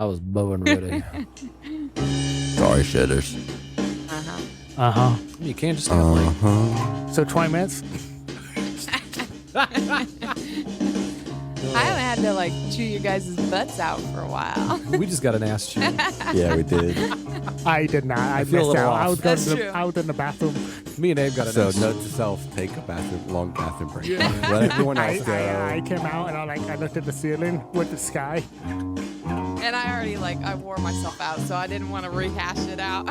I was bow and ready. Sorry, shitters. You can't just have like... So 20 minutes? I haven't had to like chew you guys' butts out for a while. We just got an ass chew. Yeah, we did. I did not. I feel a missed little out. off. I was That's going true. out in the bathroom. Me and Abe got an So ass note to self: take a long bathroom break. Let everyone else go. I came out and I looked at the ceiling with the sky. And I already I wore myself out, so I didn't want to rehash it out.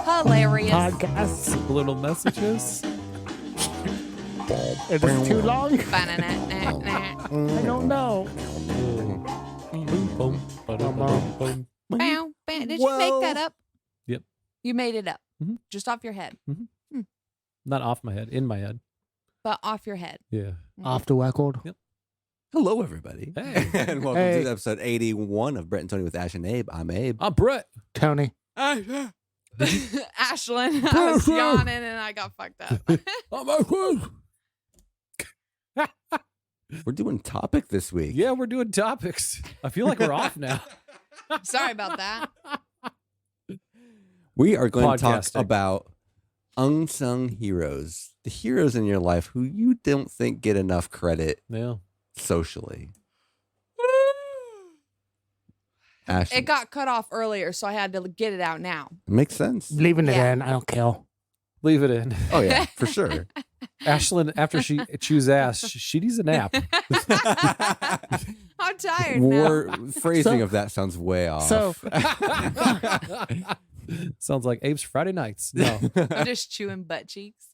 Hilarious. Podcast. Subliminal messages. Is this too long? Ba-na-na-na-na. I don't know. Bow, bow. Did you make that up? Yep. You made it up. Mhm. Just off your head. Not off my head, in my head. But off your head. Yeah. Off the record. Hello, everybody, Hey. and welcome Hey. to episode 81 of Brett and Tony with Ash and Abe. I'm Abe. I'm Brett. Tony. Ashlyn. I was yawning and I got fucked up. We're doing topic this week. Yeah, we're doing topics. I feel like we're off now. Sorry about that. We are going to talk Podcasting. about unsung heroes, the heroes in your life who you don't think get enough credit Yeah. socially. Ash, It got cut off earlier, so I had to get it out now. makes sense. Leaving it Yeah. in. I don't care. Leave it in. Oh yeah, for sure. Ashlyn, after she chews ass, she needs a nap. I'm tired now. Phrasing So- of that sounds way off. So- Sounds like Abe's Friday nights. No. I'm just chewing butt cheeks.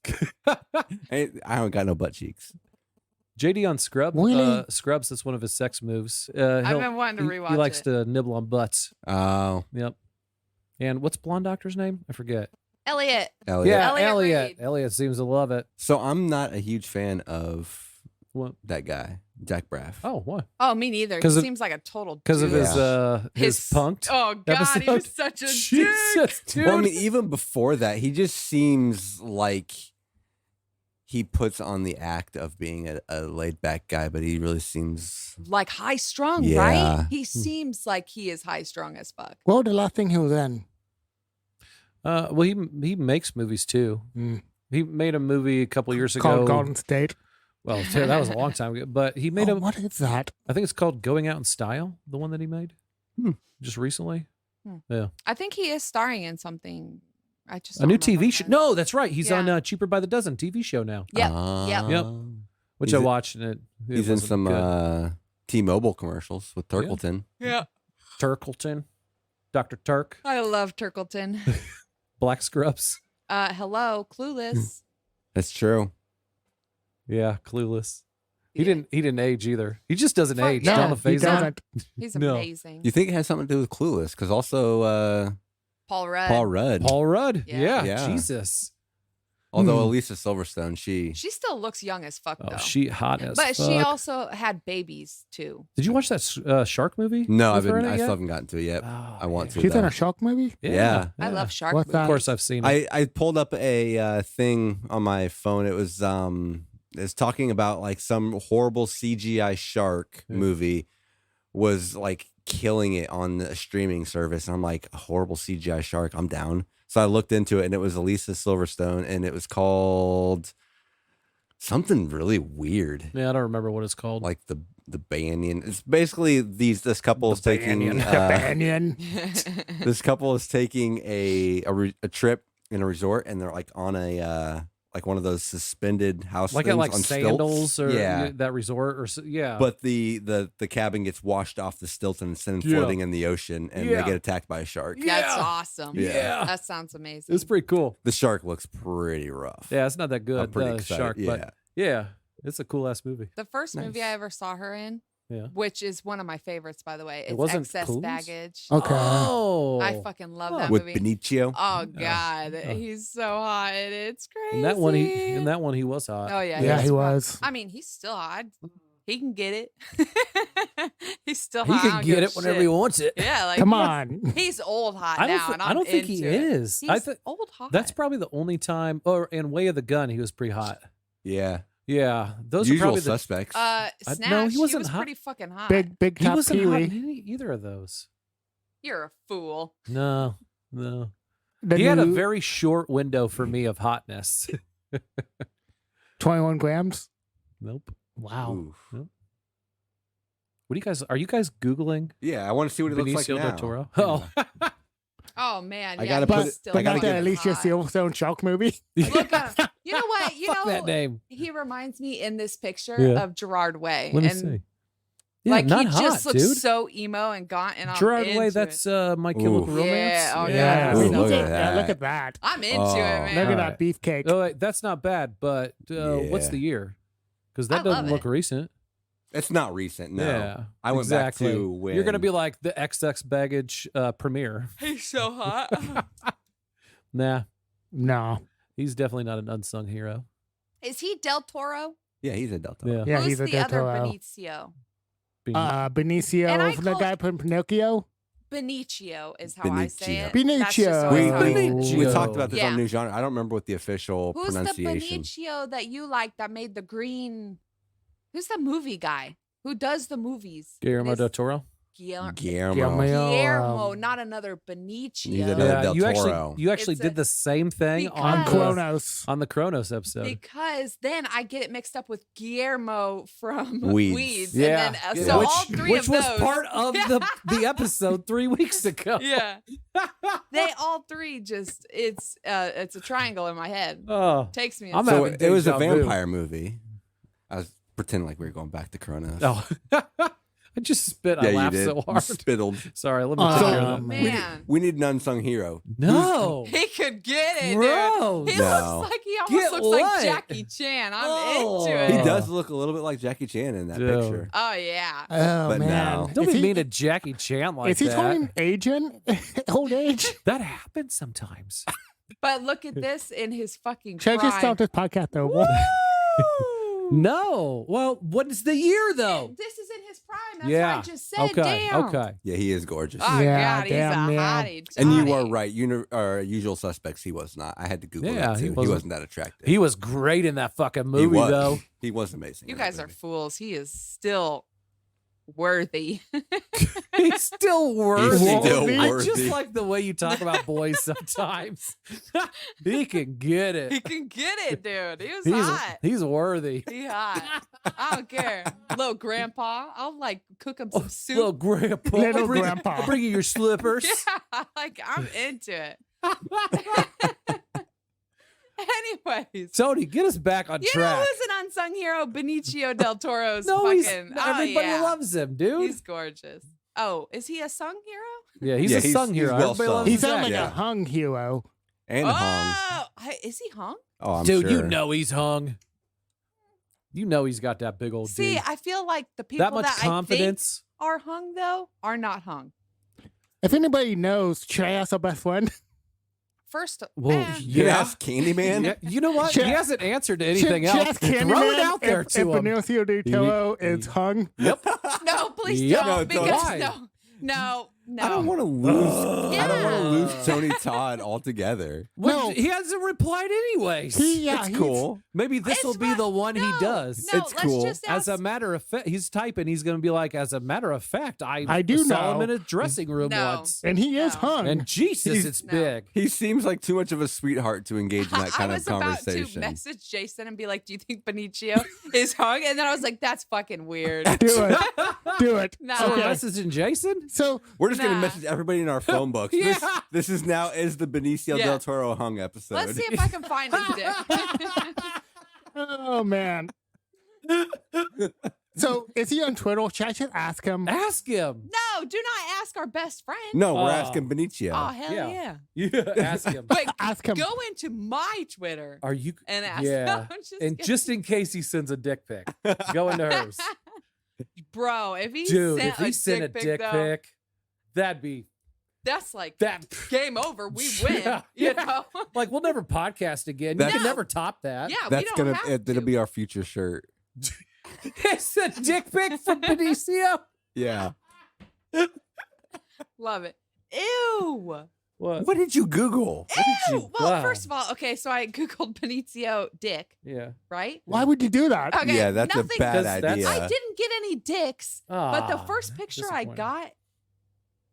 I don't got no butt cheeks. JD on Really? Scrubs, that's one of his sex moves. I've been wanting to rewatch He likes it. to nibble on butts. Oh, Yep. And what's blonde doctor's name? I forget. Elliot. Elliot. Yeah, Elliot Elliot. Reed. Elliot seems to love it. So I'm not a huge fan of What? that guy, Jack Braff. Oh, what? Oh, me neither. He 'Cause of- seems like a total Because of douche. his punked. Oh God, he was episode? such a dick. Jesus, dude. Well, I mean, even before that, he just seems like he puts on the act of being a laid back guy, but he really seems Like high strung, Yeah. right? He seems like he is high strung as fuck. What was the last thing he was in? Well, he makes movies too. Mm. He made a movie a couple years ago. Called Golden State. Well, that was a long time ago. But he made What is that? I think it's called Going Out in Style, the one that he made Hmm. just recently. Hmm. Yeah. I think he is starring in something. I just A new don't remember TV show. what. No, that's right. He's on Yeah. Cheaper by the Dozen TV show now, Yep. Ah. Yep. which He's I in- watched. And it He's in wasn't some good. T-Mobile commercials with Turkleton. Yeah. Turkleton, Dr. Turk, I love Turkleton. Black Scrubs. Hello, Clueless. That's true. Yeah, Clueless. He Yeah. didn't age either. He just doesn't Fuck age. yeah. Don't he phase him. doesn't. He's No. amazing. Do you think it has something to do with Clueless? Because also Paul Rudd. Paul Rudd. Paul Rudd. Yeah. Yeah. Yeah. Jesus. Although Elisa Silverstone, she She still looks young as fuck Oh, though. she hot as but fuck. she also had babies too. Did you watch that shark movie? no, with her in it I yet? still haven't gotten to it yet. Oh, I want to. She's in though. a shark movie? Yeah. I love shark What's movies. that? Of course, I've seen it. I pulled up a thing on my phone. It was it's talking about like some horrible CGI shark Yeah. movie was like killing it on a streaming service. And I'm like, a horrible CGI shark. I'm down. So I looked into it, and it was Elisa Silverstone, and it was called something really weird, Yeah, I don't remember what it's called. like the Banyan. It's basically this couple is taking Banyan. Banyan. this couple is taking a trip in a resort, and they're like on a like one of those suspended house like things at like on Sandals stilts. or yeah. that resort or yeah. But the cabin gets washed off the stilts and sent Yeah. floating in the ocean, and Yeah. they get attacked by a shark. That's awesome. Yeah. That sounds amazing. It's pretty cool. The shark looks pretty rough. Yeah, it's not that good. I'm pretty excited. Shark, yeah. but yeah, it's a cool ass movie. The first movie Nice. I ever saw her in, Yeah. which is one of my favorites, by the way. It's wasn't Excess Clues? Baggage. Okay. Oh, I fucking love that With movie. Benicio. Oh God, he's so hot. It's crazy. in that one he was hot. Oh yeah, Yeah, he was. I mean, he's still hot. He can get it. He's still He hot. I can don't get give a it whenever shit. he wants it. Yeah, like Come he's- on. He's old hot I don't. now, thi- and I I'm don't think he into it. is. He's I think old hot. that's probably the only time. Or in Way of the Gun, he was pretty hot. Yeah. Yeah, those are Usual probably the. Suspects. Snatch. no, he wasn't was hot. pretty fucking hot. Big He top wasn't hot in Kiwi. either of those. You're a fool. No. The He had a new very short window for me of hotness. 21 grams. Nope. Wow. Oof. What do you guys? Are you guys googling Yeah, I want to see what it looks like Benicio now. del Toro? Yeah. Oh, Oh man, I yeah, gotta he's put it- still But not the fucking Alicia hot. Silverstone shark movie. Look at him. You know what? You fuck know that name. he reminds me in this picture Yeah. of Gerard Way. Let me and see. Yeah, like not he hot, just looks dude. so emo and gaunt, and I'm Gerard into Way. it. That's My Chemical Ooh. Romance. Yeah, oh, Yeah. Ooh, he's look a- at that. Look at that. I'm into Oh. it, Look man. at All that right. beefcake. Oh, wait, that's not bad. But what's Yeah. the year? Because I that doesn't love look it. recent. It's not recent. No. Yeah, I went exactly. back to when You're gonna be like the XX Baggage premiere. He's so hot. Nah, No. he's definitely not an unsung hero. Is he Del Toro? Yeah, he's a Delta. Yeah. Yeah, Who's he's a the Del other Toro. Benicio? Benicio, And I the call- guy from Pinocchio. Benicio is how I say it. Benicio. That's just always We, how I say it. Benicio. we talked about this Yeah. on New Genre. I don't remember what the official Who's the pronunciation. Benicio that you like that made the green? Who's the movie guy who does the movies? Guillermo This- del Toro. Guillermo. Guillermo. Guillermo, not another Benicio. He's another Del you Toro. actually It's did a- the same thing On Because- Kronos. on the Kronos episode. Because then I get it mixed up with Guillermo from Weeds. Weeds. Yeah, And then, yeah. so which, all three which of was those. part of the episode 3 weeks ago. Yeah. They all three just it's a triangle in my head. Oh, Takes me. I'm So having it was a deja vu. vampire movie. I was pretending like we were going back to Kronos. oh. I just spit. yeah, I you laughed did. so You hard. spittled. Sorry, let me take care of Oh, that. Man, We need an unsung hero. No, he could get it, Gross. dude. He No. looks like he almost Get looks what? like Jackie Chan. I'm Oh. into it. He does look a little bit like Jackie Chan in that Dude. picture. Oh yeah. Oh, But man. no. don't Is be he- mean to Jackie Chan like Is he that. turning agent? Old age? That happens sometimes. But look at this in his fucking Should I just prime. start this podcast over? Woo! No. Well, what is the year though? This is in his prime. That's Yeah. what I just said. Okay. Damn. Okay. Yeah, he is gorgeous. Oh Yeah, God, he's damn, a yeah. hottie. And you totty. are right. Usual Suspects, he was not. I had to Google Yeah, that he too. He wasn't- wasn't that attractive. He was great in that fucking He movie was. though. He was amazing. You in that guys are movie. fools. He is still worthy. He's still worthy. He's still I worthy. just like the way you talk about boys sometimes. He can get he it. can get it, dude. He was He's hot. he's worthy. He hot. I don't care. Little grandpa. I'll like cook him some soup. Little grandpa. Little I'll bring, grandpa. I'll bring you your slippers. Yeah, like I'm into it. Anyways, Tony, get us back on you know track. who's an unsung hero? Benicio del Toro's No, fucking. he's oh, everybody yeah. loves him, dude. He's gorgeous. Oh, is he a sung hero? Yeah, he's Yeah, a he's- sung he's hero. well Everybody sung. loves He his sounds like act. a hung hero. And hung. Oh, is he hung? Oh, I'm Dude, sure. you know he's hung. You know he's got that big old See, D. I feel like the people That much that confidence. I think are hung though are not hung. If anybody knows, should I ask our best friend? First, Whoa, You yeah. asked Candyman? Yeah, you know what? Should- he hasn't answered to anything should, else. Should I ask Throw it Candyman out there if to him. Benicio del Toro is hung? Yep. no, please Yep. don't, No, don't. because Why? no. I don't want to lose. I don't want to Yeah. lose Tony Todd altogether. Well, No. he hasn't replied anyways. Yeah, It's cool. Maybe this will It's be fine. the one he No, does. No, It's let's cool. just As ask. a matter of fact, he's typing. He's going to be like, as a matter of fact, I do saw him know. in a dressing room No. once. And he is No. hung. And Jesus, He's- it's No. big. He seems like too much of a sweetheart to engage in that kind I of was about to conversation. message Jason and be like, "Do you think Benicio is hung?" And then I was like, "That's fucking weird." Do it. Do it. No. So we're Okay. messaging Jason? So We're just gonna Nah. message everybody in our phone books. Yeah. This is now is the Benicio Yeah. del Toro hung episode. Let's see if I can find his dick. oh man. So is he on Twitter? Should I just ask him? Ask him. No, do not ask our best friend. No, we're Oh. asking Benicio. Oh hell Yeah. yeah! Yeah, ask him. Wait, Ask him. go into my Twitter Are you? and ask. Yeah. No, I'm just And kidding. just in case he sends a dick pic, go into hers. bro, if he Dude, sent if he sent a dick though, pic, that'd be that's like that. game over. We win. Yeah, You yeah. know? Like we'll never podcast again. That's- You can No. never top that. Yeah, we That's don't gonna have it'll to. be our future shirt. It's a dick pic from Benicio. Yeah. Love it. Ew. What? What did you Google? did you- Ew! Well, wow. first of all, okay, so I Googled Benicio dick, Yeah. right? Why would you do that? Okay, Yeah, that's nothing, a bad Because that's- idea. I didn't get any dicks, but the Ah, first picture I disappointing. got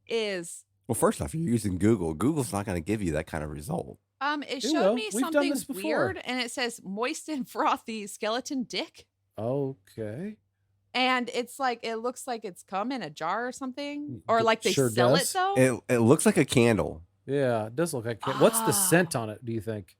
is Well, first off, you're using Google. Google's not going to give you that kind of result. it It showed will. me We've done something this before. weird, and it says moist and frothy skeleton dick. Okay. And it's like it looks like it's come in a jar or something, or It like they sure sell does. it though. It looks like a candle. Yeah, it does look like. What's the Ah. scent on it? Do you think?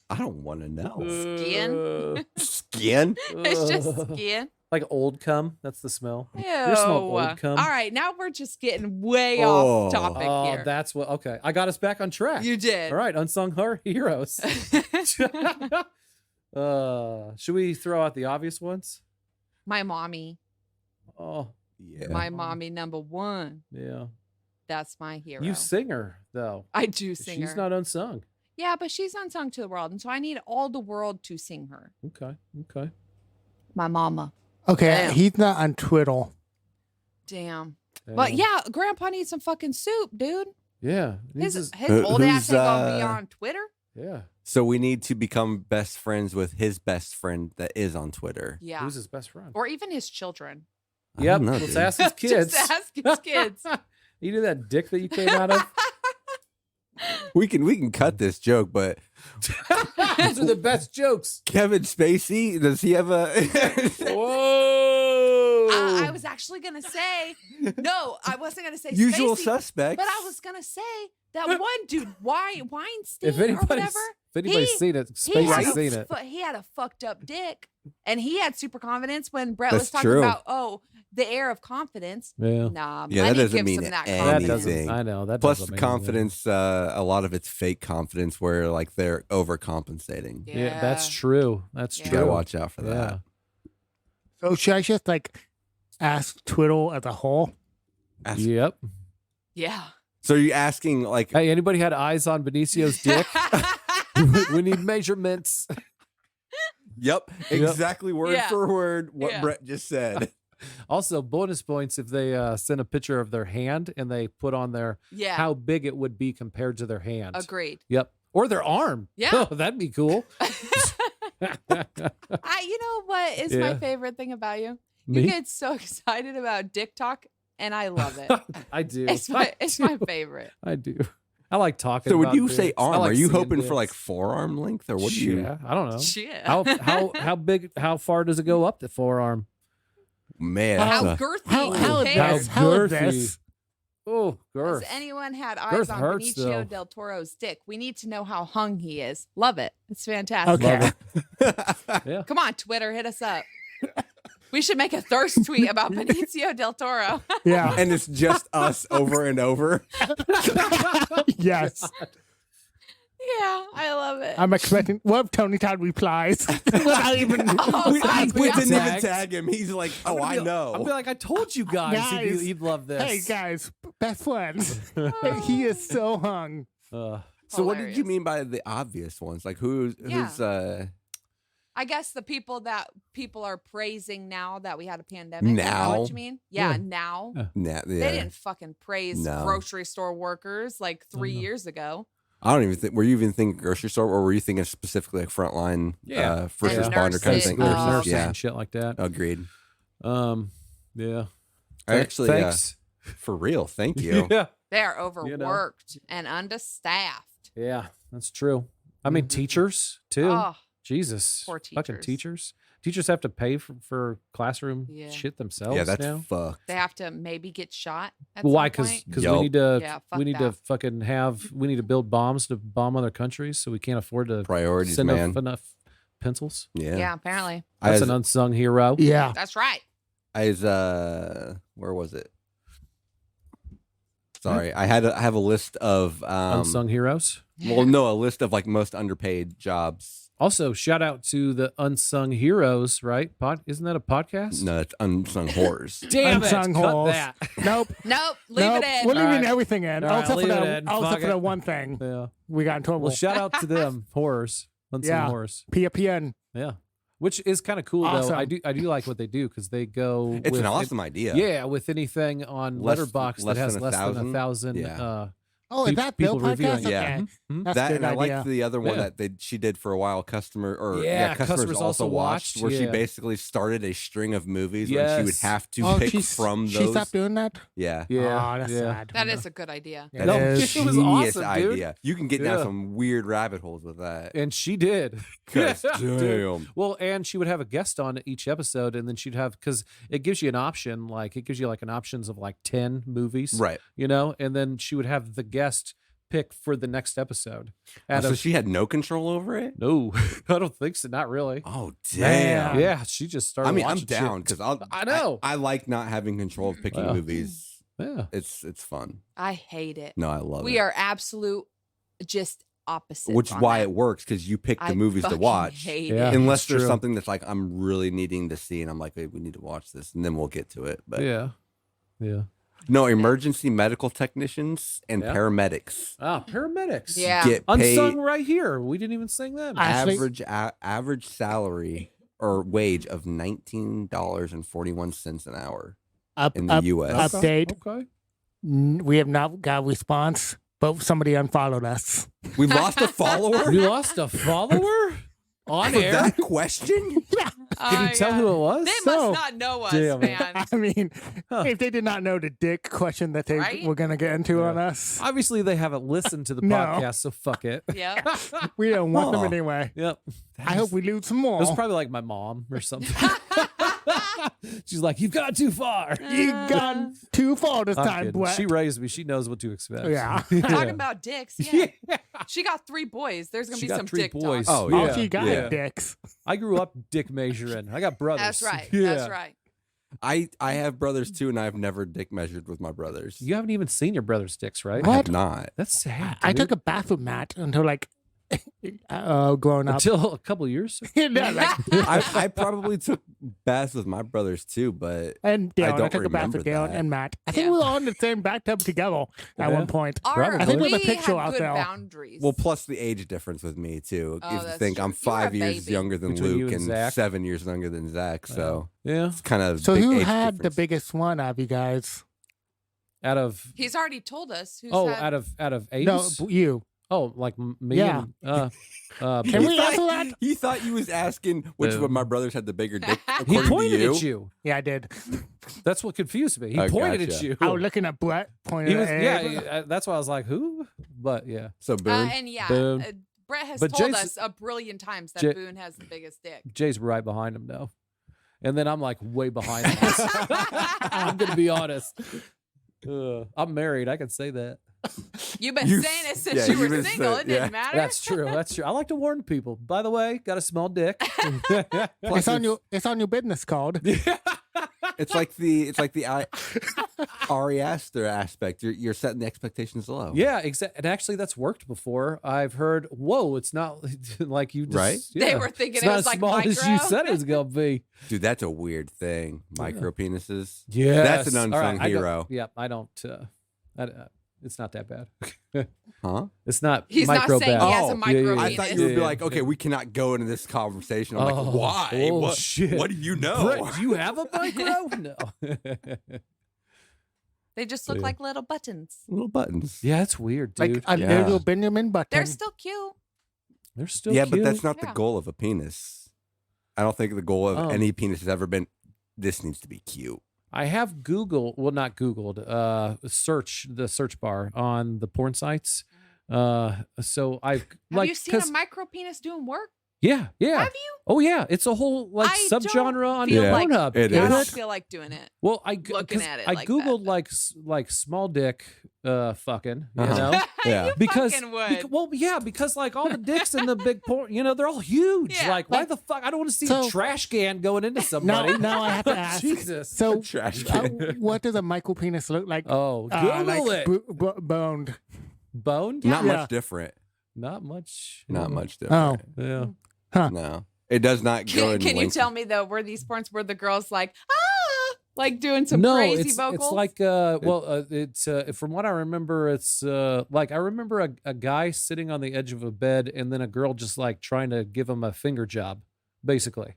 I don't want to know. Skin? Skin? It's just Uh, skin. like old cum. That's the smell. Ew. You smell old cum. All right, now we're just getting way Oh. off topic Oh, here. that's what. Okay, I got us back on track. You did. All right, unsung heroes. Should we throw out the obvious ones? My mommy. Oh, Yeah. My mommy number one. yeah. That's my hero. You sing her though. I do sing She's her. not unsung. Yeah, but she's unsung to the world, and so I need all the world to sing her. Okay. Okay. My mama. Okay, Damn. he's not on Twitter. Damn. But yeah, Grandpa needs some fucking soup, dude. Yeah. His This is- his old ass who's, ain't gonna be uh, on Twitter. yeah. So we need to become best friends with his best friend that is on Twitter. Yeah. Who's his best friend? Or even his children. I Yep. don't know, Let's dude. ask his kids. Just ask his kids. You knew that dick that you came out of? We can cut this joke, but Those are the best jokes. Kevin Spacey, does he have a Whoa. I was actually gonna say no. I wasn't gonna say usual Spacey, suspects? but I was gonna say that one dude, Weinstein If or anybody's, whatever. if anybody's he- seen it, He Spacey's had, seen it. he had a fucked up dick, and he had super confidence when Brett That's was talking true. about the air of confidence. Yeah. Nah, Yeah, that money doesn't gives mean him that anything. That confidence. doesn't. I know that. Plus doesn't the mean anything. confidence, a lot of it's fake confidence where like they're overcompensating. Yeah, that's true. That's Yeah. You true. gotta watch out for that. Yeah. So should I just like ask Twitter as a whole? Ask- Yep. Yeah. So are you asking like Hey, anybody had eyes on Benicio's dick? We need measurements. Yep, exactly word Yeah. for word what Yeah. Brett just said. Also, bonus points if they send a picture of their hand and they put on there Yeah. how big it would be compared to their hand. Agreed. Yep. Or their arm. Yeah. Oh, that'd be cool. You know what is my Yeah. favorite thing about you? You Me? get so excited about dick talk, and I love it. I do. It's my favorite. I do. I like talking. So when about you say dicks. I arm, like are you seeing hoping for like dicks. forearm length or what do you? Yeah, I don't know. Shit. How big? How far does it go up the forearm? Man, How that's a- girthy? How Who is cares? this? How is girthy. this? Oh, Has girth. anyone had eyes Girth on hurts, Benicio though. del Toro's dick? We need to know how hung he is. Love it. It's fantastic. Okay. Yeah. Come on, Twitter, hit us up. We should make a thirst tweet about Benicio del Toro. Yeah. and it's just us over and over. Yes. Yeah, I love it. I'm expecting. What if Tony Todd replies without even? Oh, we, fuck, we we didn't got even tagged. tag him. He's like, I'm oh, gonna I be- know. I'll be like, I told you guys, Guys, he'd love this. Hey guys, best friends. He is so hung. So what did you Hilarious. mean by the obvious ones? Like who's I guess the people that people are praising now that we had a pandemic. Is that Now? what you mean? Yeah, Yeah. now. yeah. They didn't fucking praise No. grocery store workers like 3 no. years ago. I don't even think. Were you even thinking grocery store, or were you thinking specifically like frontline, Yeah. first And responder kind of thing? nurses. Oh, Nurses, nurses yeah, and shit like that. agreed. Yeah. Actually, thanks. for real. Thank you. Yeah. They are overworked and understaffed. Yeah, that's true. I mean, Mhm. teachers too. Oh, Jesus, poor fucking teachers. teachers. Teachers have to pay for classroom Yeah. shit themselves. Yeah, that's now. fucked. they have to maybe get shot. At Well, why? some Because point. we Yup. need to Yeah, fuck we need to that. fucking have we need to build bombs to bomb other countries, so we can't afford to Priorities, send man. enough pencils. Yeah. Yeah, apparently. I That's was, an unsung hero. Yeah. That's right. where was it? Sorry, I have a list of Unsung heroes. Well, no, a list of like most underpaid jobs. Also, shout out to the unsung heroes. Right? Isn't that a podcast? No, it's unsung horrors. Damn Unsung it! Cut horrors. that. Nope. Nope. Leave Nope. it in. We're leaving All right. everything in. All right, except for leave it that, in. except Fuck for it. that one thing. Yeah. We got in trouble. Well, shout out to them horrors. Unsung Yeah. horrors. PPN. Yeah. Which is kind of cool Awesome. though. I do like what they do because they go. It's with an awesome idea. Yeah, with anything on Less- Letterboxd less that has than less than 1,000? 1,000 Yeah. Oh, is that Bill people reviewing podcast? it. Yeah. Okay. Mhm. That's That a and good I idea. liked the other one Yeah. that she did for a while. Customers Customers also watched, where she yeah. basically started a string of movies where she would Yes. have to pick she's- from She those. stopped doing that? Yeah. Yeah. Oh, that's yeah. sad. That is a good idea. It No, is. it was Genius awesome, dude. idea. You can get down Yeah. some weird rabbit holes with that. And she did. 'Cause Dude. damn. Well, and she would have a guest on each episode, and then she'd have, because it gives you an option, like it gives you like an options of like 10 movies, Right. you know, and then she would have the guest pick for the next episode. So she had no control over it? No, I don't think so. Not really. Oh, damn. Yeah, she just started. I mean, I'm watching down shit. because I know. I like not having control of picking Well, movies. Yeah. It's fun. I hate it. No, I love it. We are absolute just opposites. Which is on why that. it works because you pick the I movies to fucking watch. Hate Yeah. it. Unless It's there's true. something that's like I'm really needing to see, and I'm like, hey, we need to watch this, and then we'll get to it. But Yeah. no, emergency medical technicians and Yeah. paramedics Ah, paramedics. Yeah. get paid Unsung right here. We didn't even sing them. Actually- average salary or wage of $19.41 an hour in the U.S. Update. Okay. We have not got a response, but somebody unfollowed us. We lost a follower We lost a follower on for air. that question. Can you tell who it was? They So- must not know us, Damn it. man. I mean, Huh. if they did not know the dick question that they Right? were going to get into Yeah. on us, Obviously, they haven't listened to the No. podcast, so fuck it. Yeah. we don't want them Huh. anyway. Yep. I hope we lose some more. It was probably like my mom or something. She's like, "You've gone too far." You got too far this I'm time, kidding. Brett. She raised me. She knows what to expect. Yeah. Talking about dicks. Yeah. Yeah. She got 3 boys. There's going She to be got some 3 dick boys. talk. Oh, All yeah. she got yeah. dicks. I grew up dick measuring. I got brothers. That's right. Yeah. That's right. I have brothers too, and I've never dick measured with my brothers. You haven't even seen your brother's dicks, right? I have What? not. That's sad. I dude. took a bath with Matt until like growing up. until a couple years. Yeah, like, I probably took baths with my brothers too, but and I Dylan. I, don't took a bath with remember Dylan that. and Matt. I think Yeah. we were all in the same bathtub together at Yeah. one point. Probably. I think we there's a picture had out good there. boundaries. well, plus the age difference with me too. Oh, If you that's think true. I'm You were a 5 years baby. younger than Between you Luke and and Zach. 7 years younger than Zach, so Yeah. it's kind of So big who age had the difference. biggest one out of you guys? Out of He's already told us who's out of A's. No, you. Oh, like me. Yeah. And, Can we He thought- answer that? He thought you was asking which No. of my brothers had the bigger dick. he according to pointed you. at you. Yeah, I did. That's what confused me. He I pointed at gotcha. you. I was looking at Brett pointing He was, at yeah. Abe. That's why I was like, who? But yeah, So boom. and yeah, Boom. Brett has But told Jason- us a brillion times that Ja- Boone has the biggest dick. Jay's right behind him now, and then I'm like way behind him. I'm gonna be honest. I'm married. I can say that. You've been You- saying it since yeah, you you've were been single. saying- It didn't yeah. matter. That's true. That's true. I like to warn people. By the way, got a small dick. It's on your business card. It's like the Ari Aster aspect. You're setting the expectations low. Yeah, exactly. And actually, that's worked before. I've heard. Whoa, it's not like you just. Right? They yeah. were thinking It's it not was as like small as you micro. said it was gonna be. Dude, that's a weird thing. Micro penises. Yeah, That's an unsung hero. Yeah, I don't. It's not that bad. Huh? It's not. He's not micro saying bad. he has Oh, a micro yeah, yeah, I penis. thought you would be Yeah, like, okay, yeah. we cannot go into this conversation. I'm Oh, like, why? oh, what, shit. what do you know? Brett, do you have a micro? No. They just look Yeah. like little buttons. Little buttons. Yeah, it's weird, dude. Like a Yeah. little Benjamin Button. They're still cute. They're still Yeah, cute. but that's not the Yeah. goal of a penis. I don't think the goal of Oh. any penis has ever been. This needs to be cute. I have Googled, well, not Googled, search the search bar on the porn sites. So I've Have like, you seen a 'cause- micro penis doing work? yeah, yeah. Have you? Oh yeah, it's a whole like I don't subgenre on feel like Pornhub. it I is. don't feel like doing it. Well, looking 'cause at it I like that, googled though. like small dick, fucking, you Uh-huh. know, Yeah. You because fucking would. well, yeah, because like all the dicks in the big porn, you know, they're all huge. Yeah. Like, why the fuck? I don't want to see So- a trash can going into somebody. now I have to ask. Jesus. So, Trash what does a micro penis look like? Oh, Google like it. boned. Boned? Not Yeah. much different. Not much. Not Yeah. much Oh, different. Yeah. No, it does not go. in Can you length. tell me though, were these porns where the girls like like doing some No, crazy it's vocals? like it's from what I remember, it's like I remember a guy sitting on the edge of a bed and then a girl just like trying to give him a finger job, basically.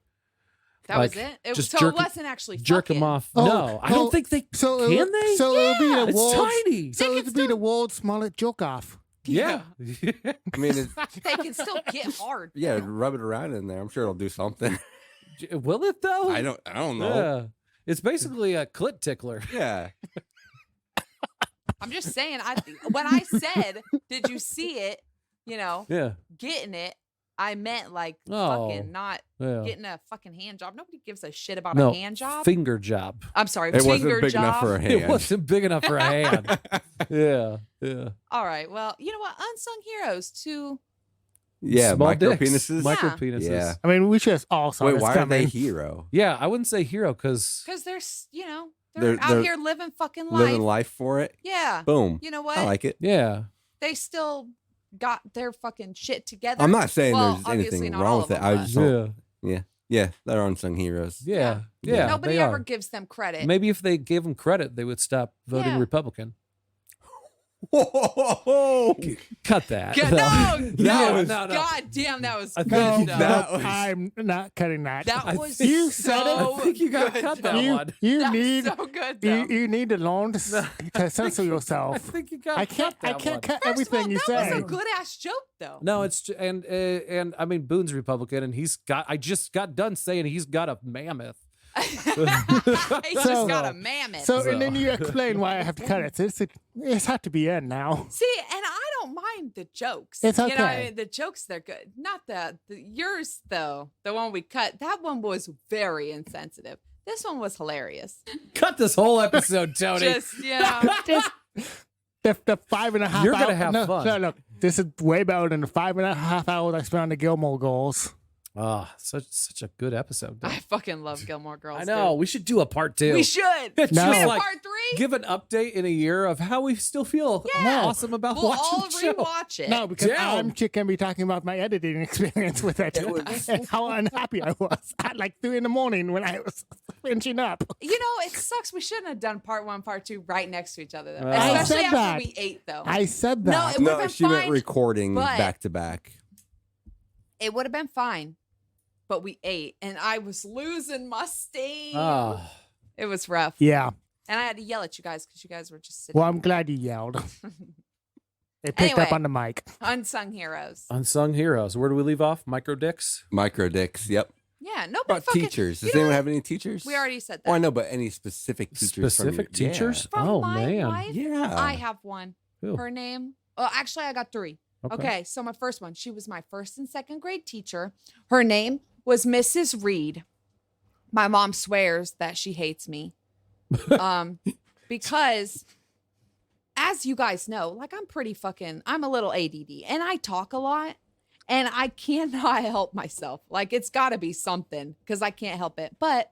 That Like, was it. It just so jerk- it wasn't actually Jerk fucking. him off. Oh, No, I don't oh, think they So can. They? So it'll be the It's world's tiny. So They it'll can be the still- world's smallest joke off. Yeah. I mean, They can still get hard. yeah, rub it around in there. I'm sure it'll do something. Will it though? I don't know. Yeah. It's basically a clit tickler. Yeah. I'm just saying. When I said, "Did you see it?" You know, Yeah. getting it. I meant like Oh, fucking not Yeah. getting a fucking hand job. Nobody gives a shit about No, a hand job. finger job. I'm sorry, It finger wasn't big job. enough for a It hand. wasn't big enough for a hand. Yeah. Yeah. All right. Well, you know what? Unsung heroes to Yeah, Small micro dicks. penises. Micro Yeah. penises. Yeah. I mean, we should all saw Wait, this why are coming. they hero? Yeah, I wouldn't say hero because because they're out They're here living fucking life. Living life for it. Yeah. Boom. You know what? I like it. yeah. They still got their fucking shit together. I'm not saying Well, there's obviously anything not wrong all with of it. them, I but- just don't. Yeah, they're unsung heroes. Yeah. Yeah. Yeah. Nobody they ever are. gives them credit. Maybe if they gave them credit, they would stop voting Yeah. Republican. Whoa! Cut that. No, That was- no. God damn, that was I good. think though. that was- I'm not cutting that. That I was think- You said it. so I think you got good, cut that though. one. you That was need so good though. you need to learn to censor I yourself. think you got I can't cut that one. cut First everything of all, you that say. was a good ass joke though. No, it's and I mean Boone's Republican, and he's got. I just got done saying he's got a mammoth. He So- just got a mammoth. So and then you explain why I have to cut it. It's had to be in now. See, and I don't mind the jokes. It's You know, what I okay. mean, the jokes they're good. Not the yours though. The one we cut. That one was very insensitive. This one was hilarious. Cut this whole episode, Tony. Just Just the 5.5 You're gonna hour- have no, fun. No, look, this is way better than the 5.5 hours I spent on the Gilmore Girls. Such a good episode. though. I fucking love Gilmore Girls. I know. We should do a part two. We should. It's No. We just made a like part 3. give an update in a year of how we still feel Yeah. awesome about We'll watching all the show. rewatch it. No, because Damn. I'm can be talking about my editing experience with it and how unhappy I was at like 3 a.m. when I was finishing up. You know, it sucks. We shouldn't have done part 1, part 2 right next to each other, though. I Especially said after that. we ate, though. I said No, that. it would've No, been she meant fine, recording but- back to back. It would have been fine, but we ate, and I was losing my steam. Ah, It was rough. Yeah. And I had to yell at you guys because you guys were just sitting. Well, I'm glad you yelled. It picked Anyway. up on the mic. Unsung heroes. unsung heroes. Where do we leave off? Micro dicks. Micro dicks. Yep. Yeah, nobody About fucking. teachers. Does you know anyone what? have any teachers? We already said that. Oh, I know, but any specific teachers? Specific from your, teachers? From Oh, my man. life, Yeah. I have one. Who? Her name. Oh, actually, I got 3. Okay, so my first one. She was my first and second grade teacher. Her name was Mrs. Reed. My mom swears that she hates me. Because as you guys know, like I'm a little ADD and I talk a lot and I cannot help myself. Like it's gotta be something because I can't help it. But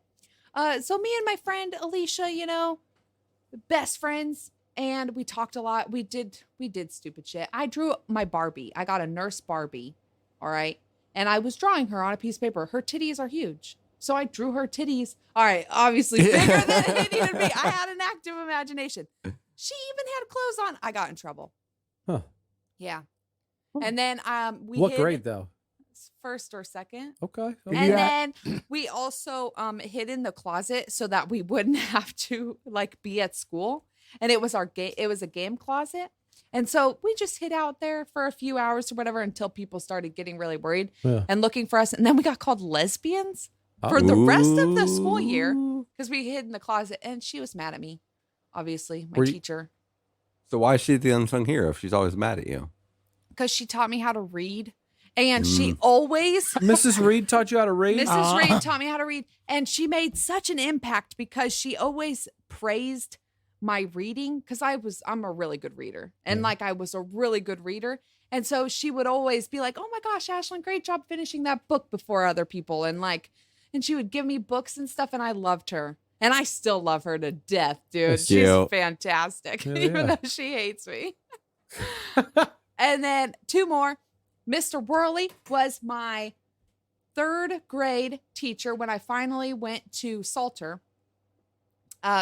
so me and my friend Alicia, you know, best friends, and we talked a lot. We did stupid shit. I drew my Barbie. I got a nurse Barbie. All right. And I was drawing her on a piece of paper. Her titties are huge. So I drew her titties. All right, obviously bigger than it needed to be. I had an active imagination. She even had clothes on. I got in trouble. Huh. Yeah. And then we What hid grade though? first or second. Okay. Yeah. And then we also hid in the closet so that we wouldn't have to like be at school. And it was it was a game closet. And so we just hid out there for a few hours or whatever until people started getting really worried Yeah. and looking for us. And then we got called lesbians for the rest of the school year because we hid in the closet. And she was mad at me, obviously, my Were you- teacher, So why is she the unsung hero if she's always mad at you? because she taught me how to read. And she always Mrs. Reed taught you how to read. Mrs. Reed taught me how to read, and she made such an impact because she always praised my reading because I'm a really good reader, and like I was a really good reader, and so she would always be like, "Oh my gosh, Ashlyn, great job finishing that book before other people," and she would give me books and stuff, and I loved her, and I still love her to death, dude. That's She's cute. fantastic, Hell even yeah. though she hates me. And then 2 more. Mr. Worley was my 3rd grade teacher when I finally went to Salter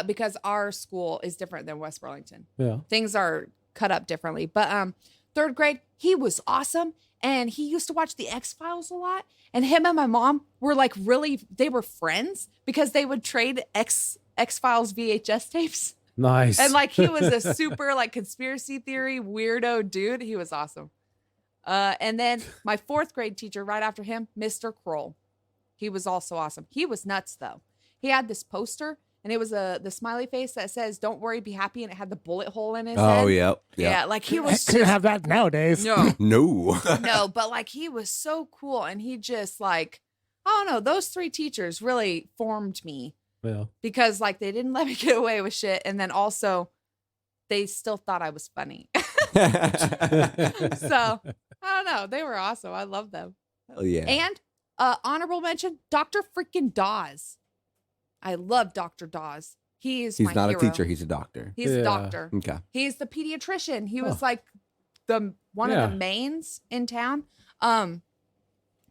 because our school is different than West Burlington. Yeah. Things are cut up differently. But third grade, he was awesome. And he used to watch the X-Files a lot. And him and my mom were like they were friends because they would trade X-Files VHS tapes. Nice. And like he was a super like conspiracy theory weirdo dude. He was awesome. And then my fourth grade teacher right after him, Mr. Kroll. He was also awesome. He was nuts though. He had this poster and it was the smiley face that says, "Don't worry, be happy." And it had the bullet hole in his head. Oh, yep. Yeah, like he was Couldn't have that nowadays. no, No. no, but like he was so cool. And he just like, I don't know, those three teachers really formed me Yeah. because like they didn't let me get away with shit. And then also they still thought I was funny. So I don't know. They were awesome. I love them. Hell yeah. And honorable mention, Dr. freaking Dawes. I love Dr. Dawes. He's my not hero. a teacher. He's a doctor. He's Yeah. a doctor. Okay. He's the pediatrician. He was Huh. like one Yeah. of the mains in town.